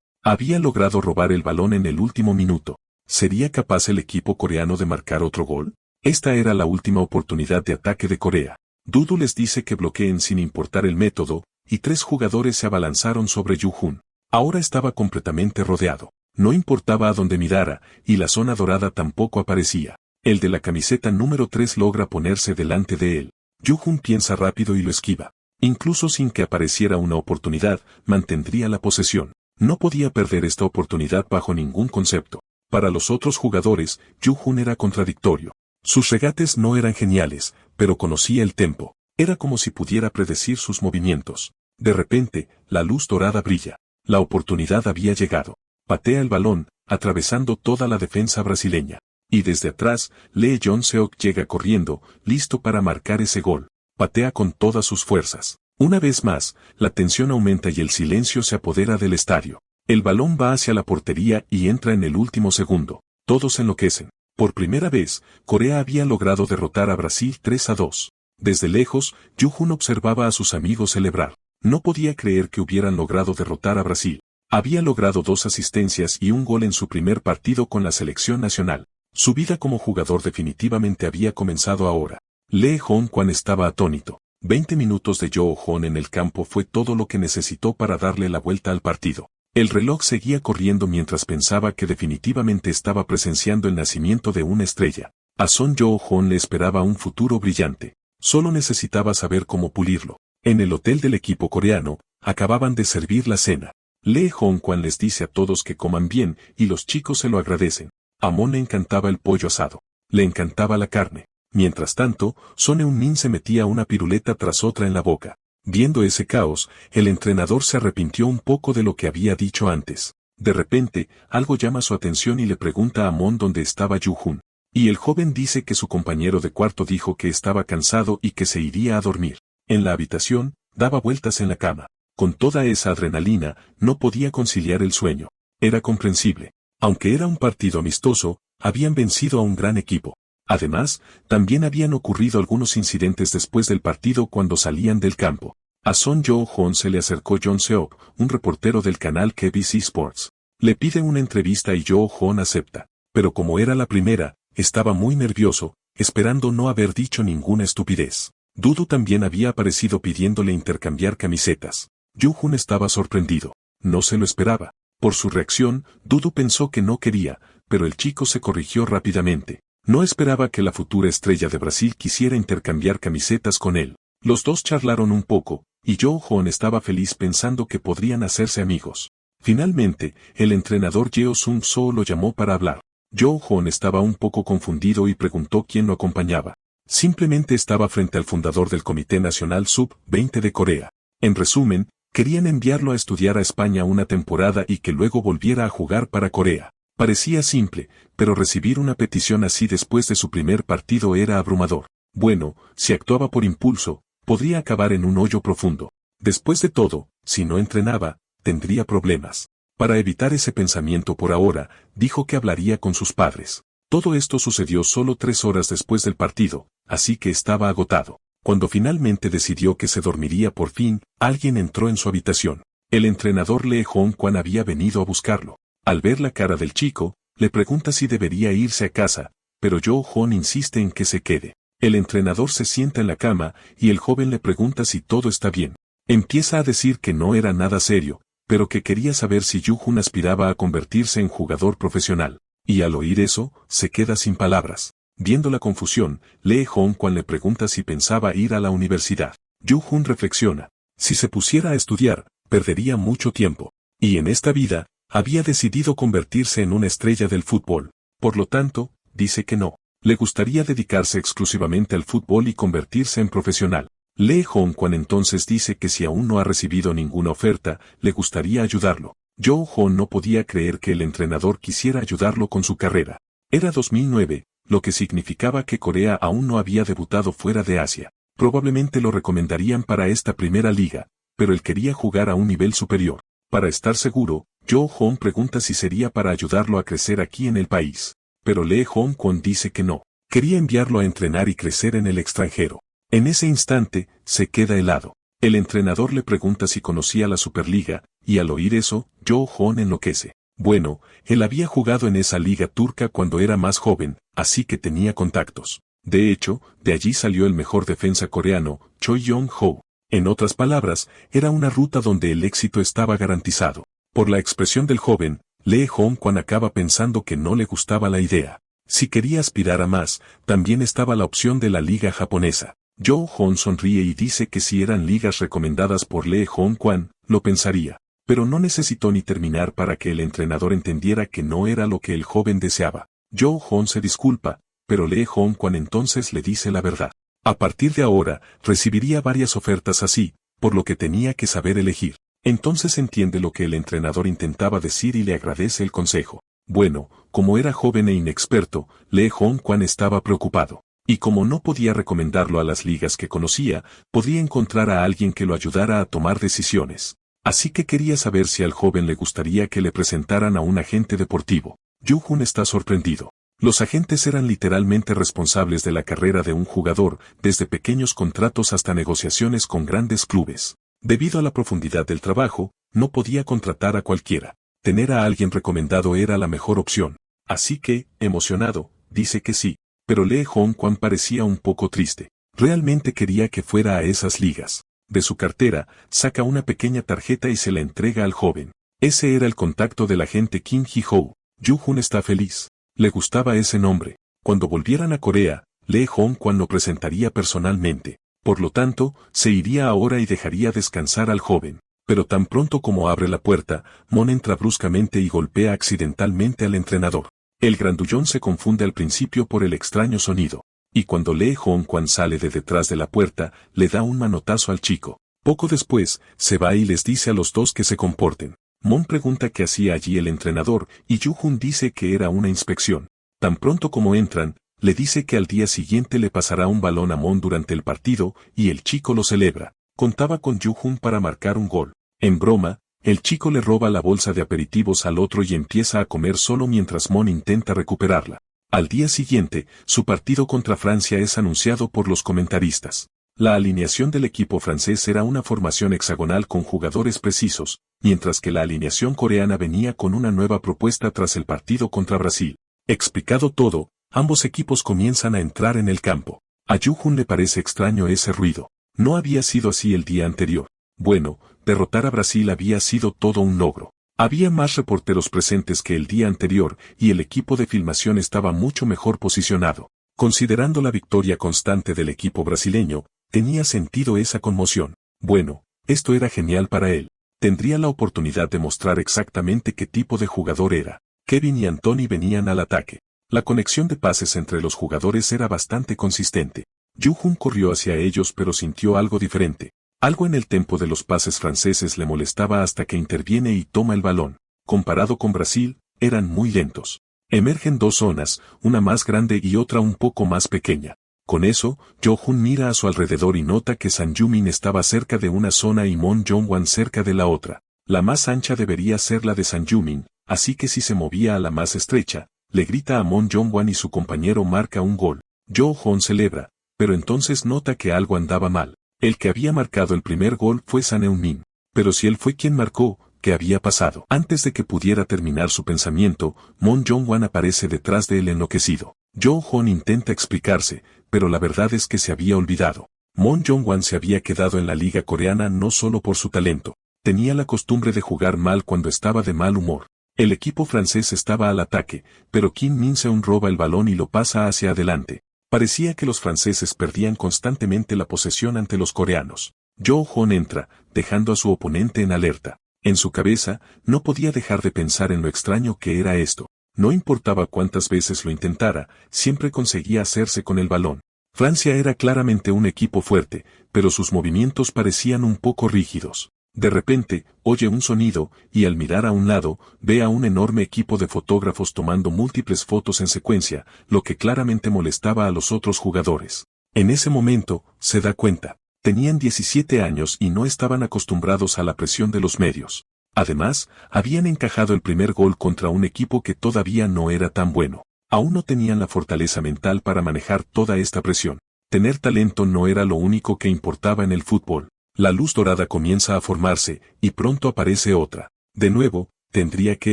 Había logrado robar el balón en el último minuto. ¿Sería capaz el equipo coreano de marcar otro gol? Esta era la última oportunidad de ataque de Corea. Dudu les dice que bloqueen sin importar el método, y 3 jugadores se abalanzaron sobre Yoo-Jun. Ahora estaba completamente rodeado. No importaba a dónde mirara, y la zona dorada tampoco aparecía. El de la camiseta número 3 logra ponerse delante de él. Yoo-Jun piensa rápido y lo esquiva. Incluso sin que apareciera una oportunidad, mantendría la posesión. No podía perder esta oportunidad bajo ningún concepto. Para los otros jugadores, Yoo-Jun era contradictorio. Sus regates no eran geniales, pero conocía el tempo. Era como si pudiera predecir sus movimientos. De repente, la luz dorada brilla. La oportunidad había llegado. Patea el balón, atravesando toda la defensa brasileña. Y desde atrás, Lee Jong-seok llega corriendo, listo para marcar ese gol. Patea con todas sus fuerzas. Una vez más, la tensión aumenta y el silencio se apodera del estadio. El balón va hacia la portería y entra en el último segundo. Todos enloquecen. Por primera vez, Corea había logrado derrotar a Brasil 3-2. Desde lejos, Yoo-Jun observaba a sus amigos celebrar. No podía creer que hubieran logrado derrotar a Brasil. Había logrado 2 asistencias y un gol en su primer partido con la selección nacional. Su vida como jugador definitivamente había comenzado ahora. Lee Jong-kwan estaba atónito. 20 minutos de Yoo-Jun en el campo fue todo lo que necesitó para darle la vuelta al partido. El reloj seguía corriendo mientras pensaba que definitivamente estaba presenciando el nacimiento de una estrella. A Son Yoo-Jun le esperaba un futuro brillante. Solo necesitaba saber cómo pulirlo. En el hotel del equipo coreano, acababan de servir la cena. Lee Jong-kwan les dice a todos que coman bien y los chicos se lo agradecen. A Mon le encantaba el pollo asado. Le encantaba la carne. Mientras tanto, Son Heung-min se metía una piruleta tras otra en la boca. Viendo ese caos, el entrenador se arrepintió un poco de lo que había dicho antes. De repente, algo llama su atención y le pregunta a Mon dónde estaba Yoo-Jun. Y el joven dice que su compañero de cuarto dijo que estaba cansado y que se iría a dormir. En la habitación, daba vueltas en la cama. Con toda esa adrenalina, no podía conciliar el sueño. Era comprensible. Aunque era un partido amistoso, habían vencido a un gran equipo. Además, también habían ocurrido algunos incidentes después del partido cuando salían del campo. A Son Yoo-Jun se le acercó Jong-seok, un reportero del canal KBC Sports. Le pide una entrevista y Yoo-Jun acepta. Pero como era la primera, estaba muy nervioso, esperando no haber dicho ninguna estupidez. Dudu también había aparecido pidiéndole intercambiar camisetas. Yoo-Jun estaba sorprendido. No se lo esperaba. Por su reacción, Dudu pensó que no quería, pero el chico se corrigió rápidamente. No esperaba que la futura estrella de Brasil quisiera intercambiar camisetas con él. Los dos charlaron un poco, y Yoo-Jun estaba feliz pensando que podrían hacerse amigos. Finalmente, el entrenador Yeo Sung-soo lo llamó para hablar. Yoo-Jun estaba un poco confundido y preguntó quién lo acompañaba. Simplemente estaba frente al fundador del Comité Nacional Sub-20 de Corea. En resumen, querían enviarlo a estudiar a España una temporada y que luego volviera a jugar para Corea. Parecía simple, pero recibir una petición así después de su primer partido era abrumador. Bueno, si actuaba por impulso, podría acabar en un hoyo profundo. Después de todo, si no entrenaba, tendría problemas. Para evitar ese pensamiento por ahora, dijo que hablaría con sus padres. Todo esto sucedió solo 3 horas después del partido, así que estaba agotado. Cuando finalmente decidió que se dormiría por fin, alguien entró en su habitación. El entrenador Lee Jong-kwan había venido a buscarlo. Al ver la cara del chico, le pregunta si debería irse a casa, pero Yoo-Jun insiste en que se quede. El entrenador se sienta en la cama y el joven le pregunta si todo está bien. Empieza a decir que no era nada serio, pero que quería saber si Yoo-Jun aspiraba a convertirse en jugador profesional. Y al oír eso, se queda sin palabras. Viendo la confusión, Lee Jong-kwan le pregunta si pensaba ir a la universidad. Yoo-Jun reflexiona. Si se pusiera a estudiar, perdería mucho tiempo. Y en esta vida, había decidido convertirse en una estrella del fútbol. Por lo tanto, dice que no. Le gustaría dedicarse exclusivamente al fútbol y convertirse en profesional. Lee Jong-kwan entonces dice que si aún no ha recibido ninguna oferta, le gustaría ayudarlo. Yoo-Jun no podía creer que el entrenador quisiera ayudarlo con su carrera. Era 2009, lo que significaba que Corea aún no había debutado fuera de Asia. Probablemente lo recomendarían para esta primera liga, pero él quería jugar a un nivel superior. Para estar seguro, Jo-Hoon pregunta si sería para ayudarlo a crecer aquí en el país. Pero Lee Hong-kwon dice que no. Quería enviarlo a entrenar y crecer en el extranjero. En ese instante, se queda helado. El entrenador le pregunta si conocía la Superliga, y al oír eso, Jo-Hoon enloquece. Bueno, él había jugado en esa liga turca cuando era más joven, así que tenía contactos. De hecho, de allí salió el mejor defensa coreano, Choi Yong-ho. En otras palabras, era una ruta donde el éxito estaba garantizado. Por la expresión del joven, Lee Hong-kwon acaba pensando que no le gustaba la idea. Si quería aspirar a más, también estaba la opción de la liga japonesa. Jo-Hoon sonríe y dice que si eran ligas recomendadas por Lee Hong-kwon, lo pensaría. Pero no necesitó ni terminar para que el entrenador entendiera que no era lo que el joven deseaba. Jo-Hoon se disculpa, pero Lee Hong-kwon entonces le dice la verdad. A partir de ahora, recibiría varias ofertas así, por lo que tenía que saber elegir. Entonces entiende lo que el entrenador intentaba decir y le agradece el consejo. Bueno, como era joven e inexperto, Lee Hong-kwon estaba preocupado. Y como no podía recomendarlo a las ligas que conocía, podía encontrar a alguien que lo ayudara a tomar decisiones. Así que quería saber si al joven le gustaría que le presentaran a un agente deportivo. Yoo-Hoon está sorprendido. Los agentes eran literalmente responsables de la carrera de un jugador, desde pequeños contratos hasta negociaciones con grandes clubes. Debido a la profundidad del trabajo, no podía contratar a cualquiera. Tener a alguien recomendado era la mejor opción. Así que, emocionado, dice que sí. Pero Lee Hong-kwon parecía un poco triste. Realmente quería que fuera a esas ligas. De su cartera, saca una pequeña tarjeta y se la entrega al joven. Ese era el contacto del agente Kim Hee-ho. Yoo-Hoon está feliz. Le gustaba ese nombre. Cuando volvieran a Corea, Lee Hong-kwon lo presentaría personalmente. Por lo tanto, se iría ahora y dejaría descansar al joven. Pero tan pronto como abre la puerta, Mon entra bruscamente y golpea accidentalmente al entrenador. El grandullón se confunde al principio por el extraño sonido. Y cuando Lee Hong-kwon sale de detrás de la puerta, le da un manotazo al chico. Poco después, se va y les dice a los dos que se comporten. Mon pregunta qué hacía allí el entrenador, y Yoo-Hoon dice que era una inspección. Tan pronto como entran, le dice que al día siguiente le pasará un balón a Mon durante el partido, y el chico lo celebra. Contaba con Yoo-Hoon para marcar un gol. En broma, el chico le roba la bolsa de aperitivos al otro y empieza a comer solo mientras Mon intenta recuperarla. Al día siguiente, su partido contra Francia es anunciado por los comentaristas. La alineación del equipo francés era una formación hexagonal con jugadores precisos, mientras que la alineación coreana venía con una nueva propuesta tras el partido contra Brasil. Explicado todo, ambos equipos comienzan a entrar en el campo. A Yoo-Hoon le parece extraño ese ruido. No había sido así el día anterior. Bueno, derrotar a Brasil había sido todo un logro. Había más reporteros presentes que el día anterior y el equipo de filmación estaba mucho mejor posicionado. Considerando la victoria constante del equipo brasileño, tenía sentido esa conmoción. Bueno, esto era genial para él. Tendría la oportunidad de mostrar exactamente qué tipo de jugador era. Kevin y Anthony venían al ataque. La conexión de pases entre los jugadores era bastante consistente. Yoo-Hoon corrió hacia ellos pero sintió algo diferente. Algo en el tempo de los pases franceses le molestaba hasta que interviene y toma el balón. Comparado con Brasil, eran muy lentos. Emergen dos zonas, una más grande y otra un poco más pequeña. Con eso, Yoo-Hoon mira a su alrededor y nota que San Yumin estaba cerca de una zona y Mon Jong-wan cerca de la otra. La más ancha debería ser la de San Yumin, así que si se movía a la más estrecha, le grita a Mon Jong-wan y su compañero marca un gol. Jo-Hoon celebra, pero entonces nota que algo andaba mal. El que había marcado el primer gol fue San Eun-min. Pero si él fue quien marcó, ¿qué había pasado? Antes de que pudiera terminar su pensamiento, Mon Jong-wan aparece detrás de él enloquecido. Jo-Hoon intenta explicarse, pero la verdad es que se había olvidado. Mon Jong-wan se había quedado en la liga coreana no solo por su talento. Tenía la costumbre de jugar mal cuando estaba de mal humor. El equipo francés estaba al ataque, pero Kim Min-seon roba el balón y lo pasa hacia adelante. Parecía que los franceses perdían constantemente la posesión ante los coreanos. Jo-Hoon entra, dejando a su oponente en alerta. En su cabeza, no podía dejar de pensar en lo extraño que era esto. No importaba cuántas veces lo intentara, siempre conseguía hacerse con el balón. Francia era claramente un equipo fuerte, pero sus movimientos parecían un poco rígidos. De repente, oye un sonido, y al mirar a un lado, ve a un enorme equipo de fotógrafos tomando múltiples fotos en secuencia, lo que claramente molestaba a los otros jugadores. En ese momento, se da cuenta. Tenían 17 años y no estaban acostumbrados a la presión de los medios. Además, habían encajado el primer gol contra un equipo que todavía no era tan bueno. Aún no tenían la fortaleza mental para manejar toda esta presión. Tener talento no era lo único que importaba en el fútbol. La luz dorada comienza a formarse, y pronto aparece otra. De nuevo, tendría que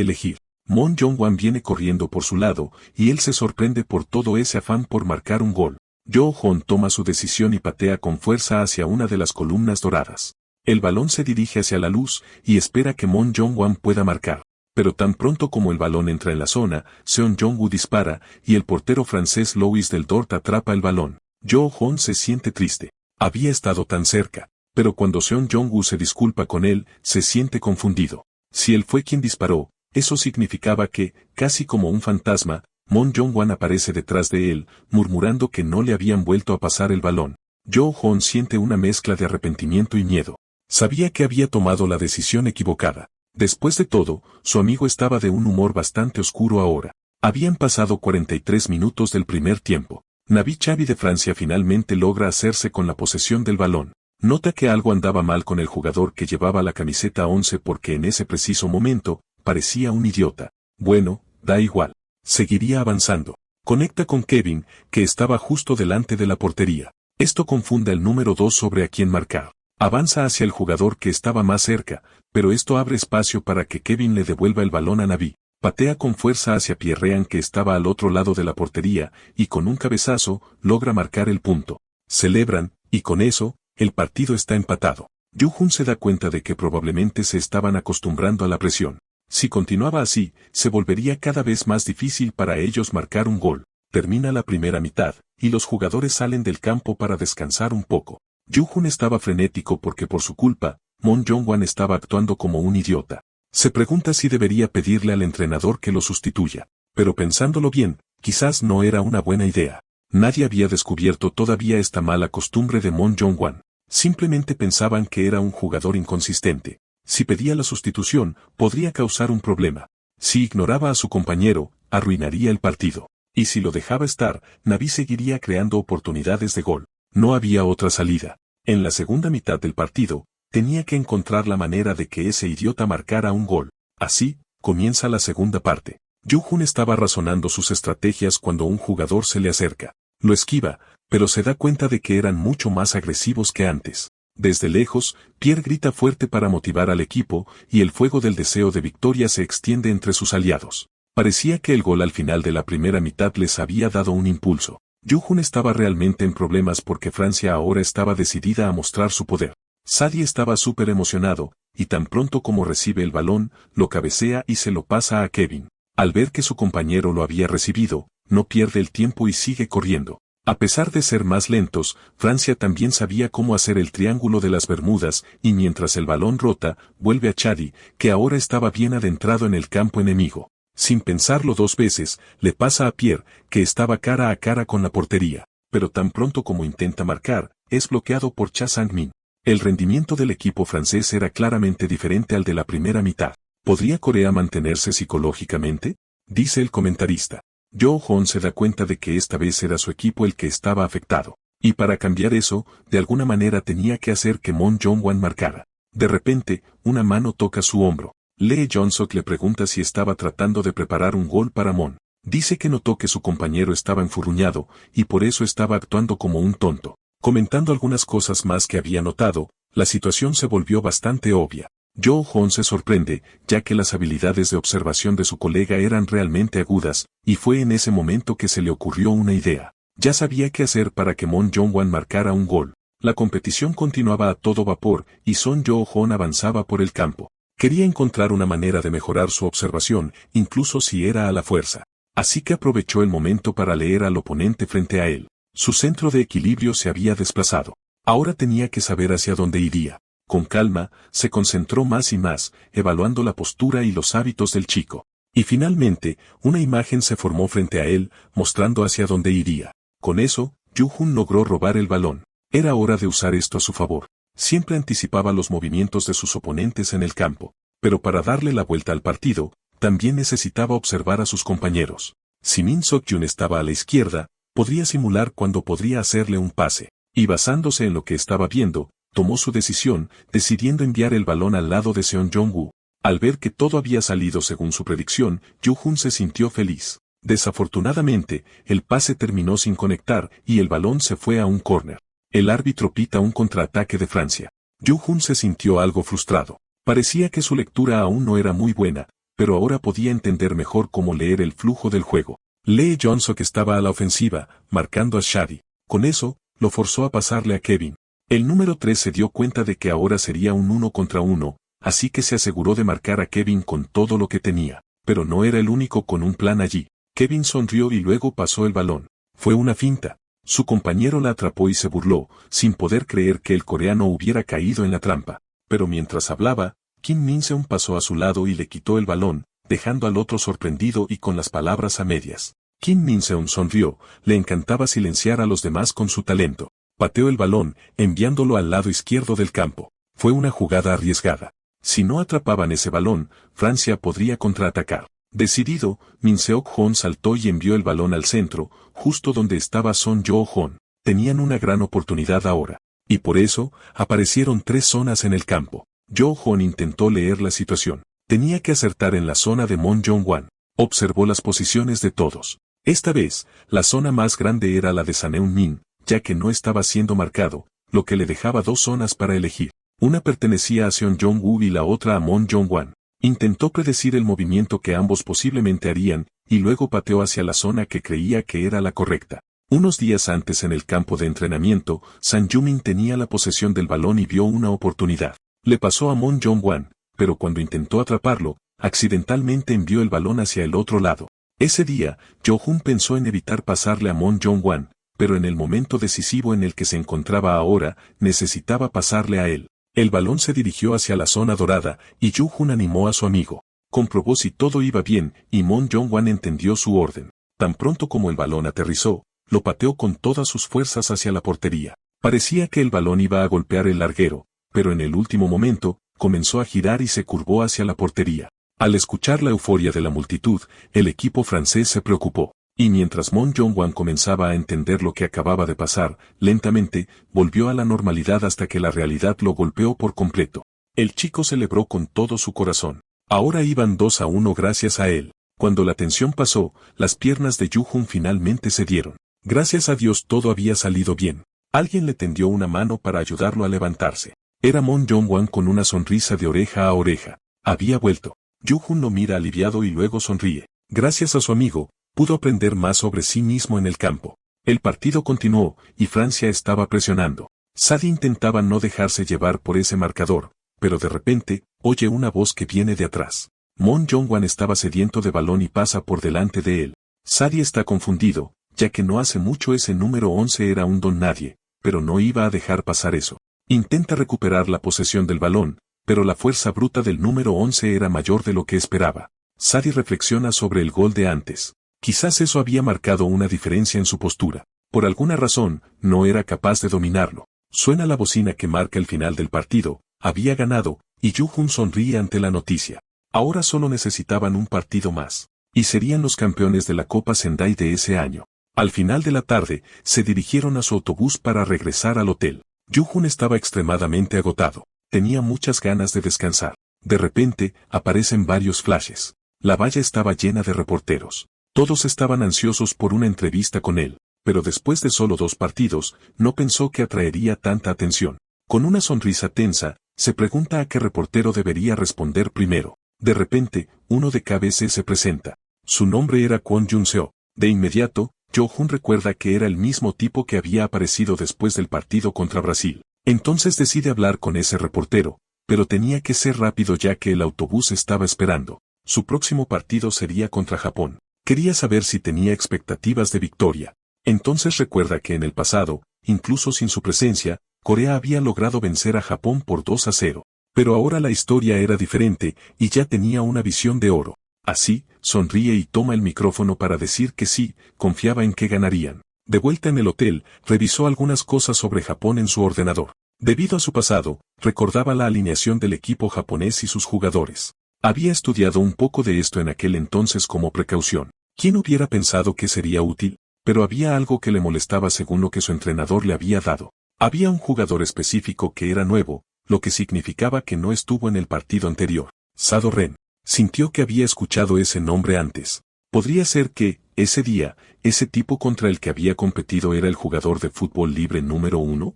elegir. Moon Jong-wan viene corriendo por su lado, y él se sorprende por todo ese afán por marcar un gol. Jo-Hoon toma su decisión y patea con fuerza hacia una de las columnas doradas. El balón se dirige hacia la luz, y espera que Moon Jong-wan pueda marcar. Pero tan pronto como el balón entra en la zona, Seon Jong-woo dispara, y el portero francés Louis Del Dort atrapa el balón. Jo-Hoon se siente triste. Había estado tan cerca. Pero cuando Seon Jong-woo se disculpa con él, se siente confundido. Si él fue quien disparó, eso significaba que, casi como un fantasma, Moon Jong-wan aparece detrás de él, murmurando que no le habían vuelto a pasar el balón. Jo-Hoon siente una mezcla de arrepentimiento y miedo. Sabía que había tomado la decisión equivocada. Después de todo, su amigo estaba de un humor bastante oscuro ahora. Habían pasado 43 minutos del primer tiempo. Naby Chavi de Francia finalmente logra hacerse con la posesión del balón. Nota que algo andaba mal con el jugador que llevaba la camiseta 11 porque en ese preciso momento, parecía un idiota. Bueno, da igual. Seguiría avanzando. Conecta con Kevin, que estaba justo delante de la portería. Esto confunde al número 2 sobre a quién marcar. Avanza hacia el jugador que estaba más cerca, pero esto abre espacio para que Kevin le devuelva el balón a Naby. Patea con fuerza hacia Pierre-Rean que estaba al otro lado de la portería, y con un cabezazo, logra marcar el punto. Celebran, y con eso, el partido está empatado. Yoo-Hoon se da cuenta de que probablemente se estaban acostumbrando a la presión. Si continuaba así, se volvería cada vez más difícil para ellos marcar un gol. Termina la primera mitad, y los jugadores salen del campo para descansar un poco. Yoo-Hoon estaba frenético porque por su culpa, Moon Jong-wan estaba actuando como un idiota. Se pregunta si debería pedirle al entrenador que lo sustituya. Pero pensándolo bien, quizás no era una buena idea. Nadie había descubierto todavía esta mala costumbre de Moon Jong-wan. Simplemente pensaban que era un jugador inconsistente. Si pedía la sustitución, podría causar un problema. Si ignoraba a su compañero, arruinaría el partido. Y si lo dejaba estar, Naby seguiría creando oportunidades de gol. No había otra salida. En la segunda mitad del partido, tenía que encontrar la manera de que ese idiota marcara un gol. Así, comienza la segunda parte. Yoo-Hoon estaba razonando sus estrategias cuando un jugador se le acerca. Lo esquiva, pero se da cuenta de que eran mucho más agresivos que antes. Desde lejos, Pierre grita fuerte para motivar al equipo, y el fuego del deseo de victoria se extiende entre sus aliados. Parecía que el gol al final de la primera mitad les había dado un impulso. Yoo-Hoon estaba realmente en problemas porque Francia ahora estaba decidida a mostrar su poder. Sadie estaba súper emocionado, y tan pronto como recibe el balón, lo cabecea y se lo pasa a Kevin. Al ver que su compañero lo había recibido, no pierde el tiempo y sigue corriendo. A pesar de ser más lentos, Francia también sabía cómo hacer el triángulo de las Bermudas, y mientras el balón rota, vuelve a Chadi, que ahora estaba bien adentrado en el campo enemigo. Sin pensarlo dos veces, le pasa a Pierre, que estaba cara a cara con la portería, pero tan pronto como intenta marcar, es bloqueado por Cha Sang-min. El rendimiento del equipo francés era claramente diferente al de la primera mitad. ¿Podría Corea mantenerse psicológicamente?, dice el comentarista. Jo-Hoon se da cuenta de que esta vez era su equipo el que estaba afectado, y para cambiar eso, de alguna manera tenía que hacer que Moon Jong-wan marcara. De repente, una mano toca su hombro. Lee Jong-sok le pregunta si estaba tratando de preparar un gol para Moon. Dice que notó que su compañero estaba enfurruñado, y por eso estaba actuando como un tonto. Comentando algunas cosas más que había notado, la situación se volvió bastante obvia. Jo-Hoon se sorprende, ya que las habilidades de observación de su colega eran realmente agudas, y fue en ese momento que se le ocurrió una idea. Ya sabía qué hacer para que Moon Jong-wan marcara un gol. La competición continuaba a todo vapor, y Son Jo-Hoon avanzaba por el campo. Quería encontrar una manera de mejorar su observación, incluso si era a la fuerza. Así que aprovechó el momento para leer al oponente frente a él. Su centro de equilibrio se había desplazado. Ahora tenía que saber hacia dónde iría. Con calma, se concentró más y más, evaluando la postura y los hábitos del chico. Y finalmente, una imagen se formó frente a él, mostrando hacia dónde iría. Con eso, Yoo-Hoon logró robar el balón. Era hora de usar esto a su favor. Siempre anticipaba los movimientos de sus oponentes en el campo. Pero para darle la vuelta al partido, también necesitaba observar a sus compañeros. Si Min Sok-jun estaba a la izquierda, Podría simular cuando podría hacerle un pase. Y basándose en lo que estaba viendo, tomó su decisión, decidiendo enviar el balón al lado de Seon Jong-woo. Al ver que todo había salido según su predicción, Yoo-hun se sintió feliz. Desafortunadamente, el pase terminó sin conectar y el balón se fue a un córner. El árbitro pita un contraataque de Francia. Yoo-hun se sintió algo frustrado. Parecía que su lectura aún no era muy buena, pero ahora podía entender mejor cómo leer el flujo del juego. Lee Jong-suk estaba a la ofensiva, marcando a Shadi. Con eso, lo forzó a pasarle a Kevin. El número 3 se dio cuenta de que ahora sería un 1 contra 1, así que se aseguró de marcar a Kevin con todo lo que tenía. Pero no era el único con un plan allí. Kevin sonrió y luego pasó el balón. Fue una finta. Su compañero la atrapó y se burló, sin poder creer que el coreano hubiera caído en la trampa. Pero mientras hablaba, Kim Min-seon pasó a su lado y le quitó el balón, dejando al otro sorprendido y con las palabras a medias. Kim Min-seon sonrió, le encantaba silenciar a los demás con su talento. Pateó el balón, enviándolo al lado izquierdo del campo. Fue una jugada arriesgada. Si no atrapaban ese balón, Francia podría contraatacar. Decidido, Min Seok-hoon saltó y envió el balón al centro, justo donde estaba Son Jo-hoon. Tenían una gran oportunidad ahora. Y por eso, aparecieron 3 zonas en el campo. Jo-hoon intentó leer la situación. Tenía que acertar en la zona de Mon Jong-wan. Observó las posiciones de todos. Esta vez, la zona más grande era la de Saneun-min, ya que no estaba siendo marcado, lo que le dejaba 2 zonas para elegir. Una pertenecía a Seon Jong-woo y la otra a Mon Jong-wan. Intentó predecir el movimiento que ambos posiblemente harían, y luego pateó hacia la zona que creía que era la correcta. Unos días antes en el campo de entrenamiento, San Yumin tenía la posesión del balón y vio una oportunidad. Le pasó a Mon Jong-wan, pero cuando intentó atraparlo, accidentalmente envió el balón hacia el otro lado. Ese día, Jo-hun pensó en evitar pasarle a Mon Jong-wan, pero en el momento decisivo en el que se encontraba ahora, necesitaba pasarle a él. El balón se dirigió hacia la zona dorada, y Jo-hun animó a su amigo. Comprobó si todo iba bien, y Mon Jong-wan entendió su orden. Tan pronto como el balón aterrizó, lo pateó con todas sus fuerzas hacia la portería. Parecía que el balón iba a golpear el larguero, pero en el último momento, comenzó a girar y se curvó hacia la portería. Al escuchar la euforia de la multitud, el equipo francés se preocupó. Y mientras Mon Jong-wan comenzaba a entender lo que acababa de pasar, lentamente, volvió a la normalidad hasta que la realidad lo golpeó por completo. El chico celebró con todo su corazón. Ahora iban 2-1 gracias a él. Cuando la tensión pasó, las piernas de Yoo-hun finalmente cedieron. Gracias a Dios todo había salido bien. Alguien le tendió una mano para ayudarlo a levantarse. Era Mon Jong-wan con una sonrisa de oreja a oreja. Había vuelto. Yoo-hun lo mira aliviado y luego sonríe. Gracias a su amigo, pudo aprender más sobre sí mismo en el campo. El partido continuó, y Francia estaba presionando. Sadie intentaba no dejarse llevar por ese marcador, pero de repente, oye una voz que viene de atrás. Mon Jong-wan estaba sediento de balón y pasa por delante de él. Sadie está confundido, ya que no hace mucho ese número 11 era un don nadie, pero no iba a dejar pasar eso. Intenta recuperar la posesión del balón, pero la fuerza bruta del número 11 era mayor de lo que esperaba. Sadie reflexiona sobre el gol de antes. Quizás eso había marcado una diferencia en su postura. Por alguna razón, no era capaz de dominarlo. Suena la bocina que marca el final del partido, había ganado, y Yoo-hun sonríe ante la noticia. Ahora solo necesitaban un partido más. Y serían los campeones de la Copa Sendai de ese año. Al final de la tarde, se dirigieron a su autobús para regresar al hotel. Yoo-hun estaba extremadamente agotado. Tenía muchas ganas de descansar. De repente, aparecen varios flashes. La valla estaba llena de reporteros. Todos estaban ansiosos por una entrevista con él, pero después de solo 2 partidos, no pensó que atraería tanta atención. Con una sonrisa tensa, se pregunta a qué reportero debería responder primero. De repente, uno de KBC se presenta. Su nombre era Kwon Jun-seo. De inmediato, Jo-hun recuerda que era el mismo tipo que había aparecido después del partido contra Brasil. Entonces decide hablar con ese reportero, pero tenía que ser rápido ya que el autobús estaba esperando. Su próximo partido sería contra Japón. Quería saber si tenía expectativas de victoria. Entonces recuerda que en el pasado, incluso sin su presencia, Corea había logrado vencer a Japón por 2-0. Pero ahora la historia era diferente, y ya tenía una visión de oro. Así, sonríe y toma el micrófono para decir que sí, confiaba en que ganarían. De vuelta en el hotel, revisó algunas cosas sobre Japón en su ordenador. Debido a su pasado, recordaba la alineación del equipo japonés y sus jugadores. Había estudiado un poco de esto en aquel entonces como precaución. ¿Quién hubiera pensado que sería útil? Pero había algo que le molestaba según lo que su entrenador le había dado. Había un jugador específico que era nuevo, lo que significaba que no estuvo en el partido anterior. Sado Ren. Sintió que había escuchado ese nombre antes. ¿Podría ser que, ese día, ese tipo contra el que había competido era el jugador de fútbol libre número 1?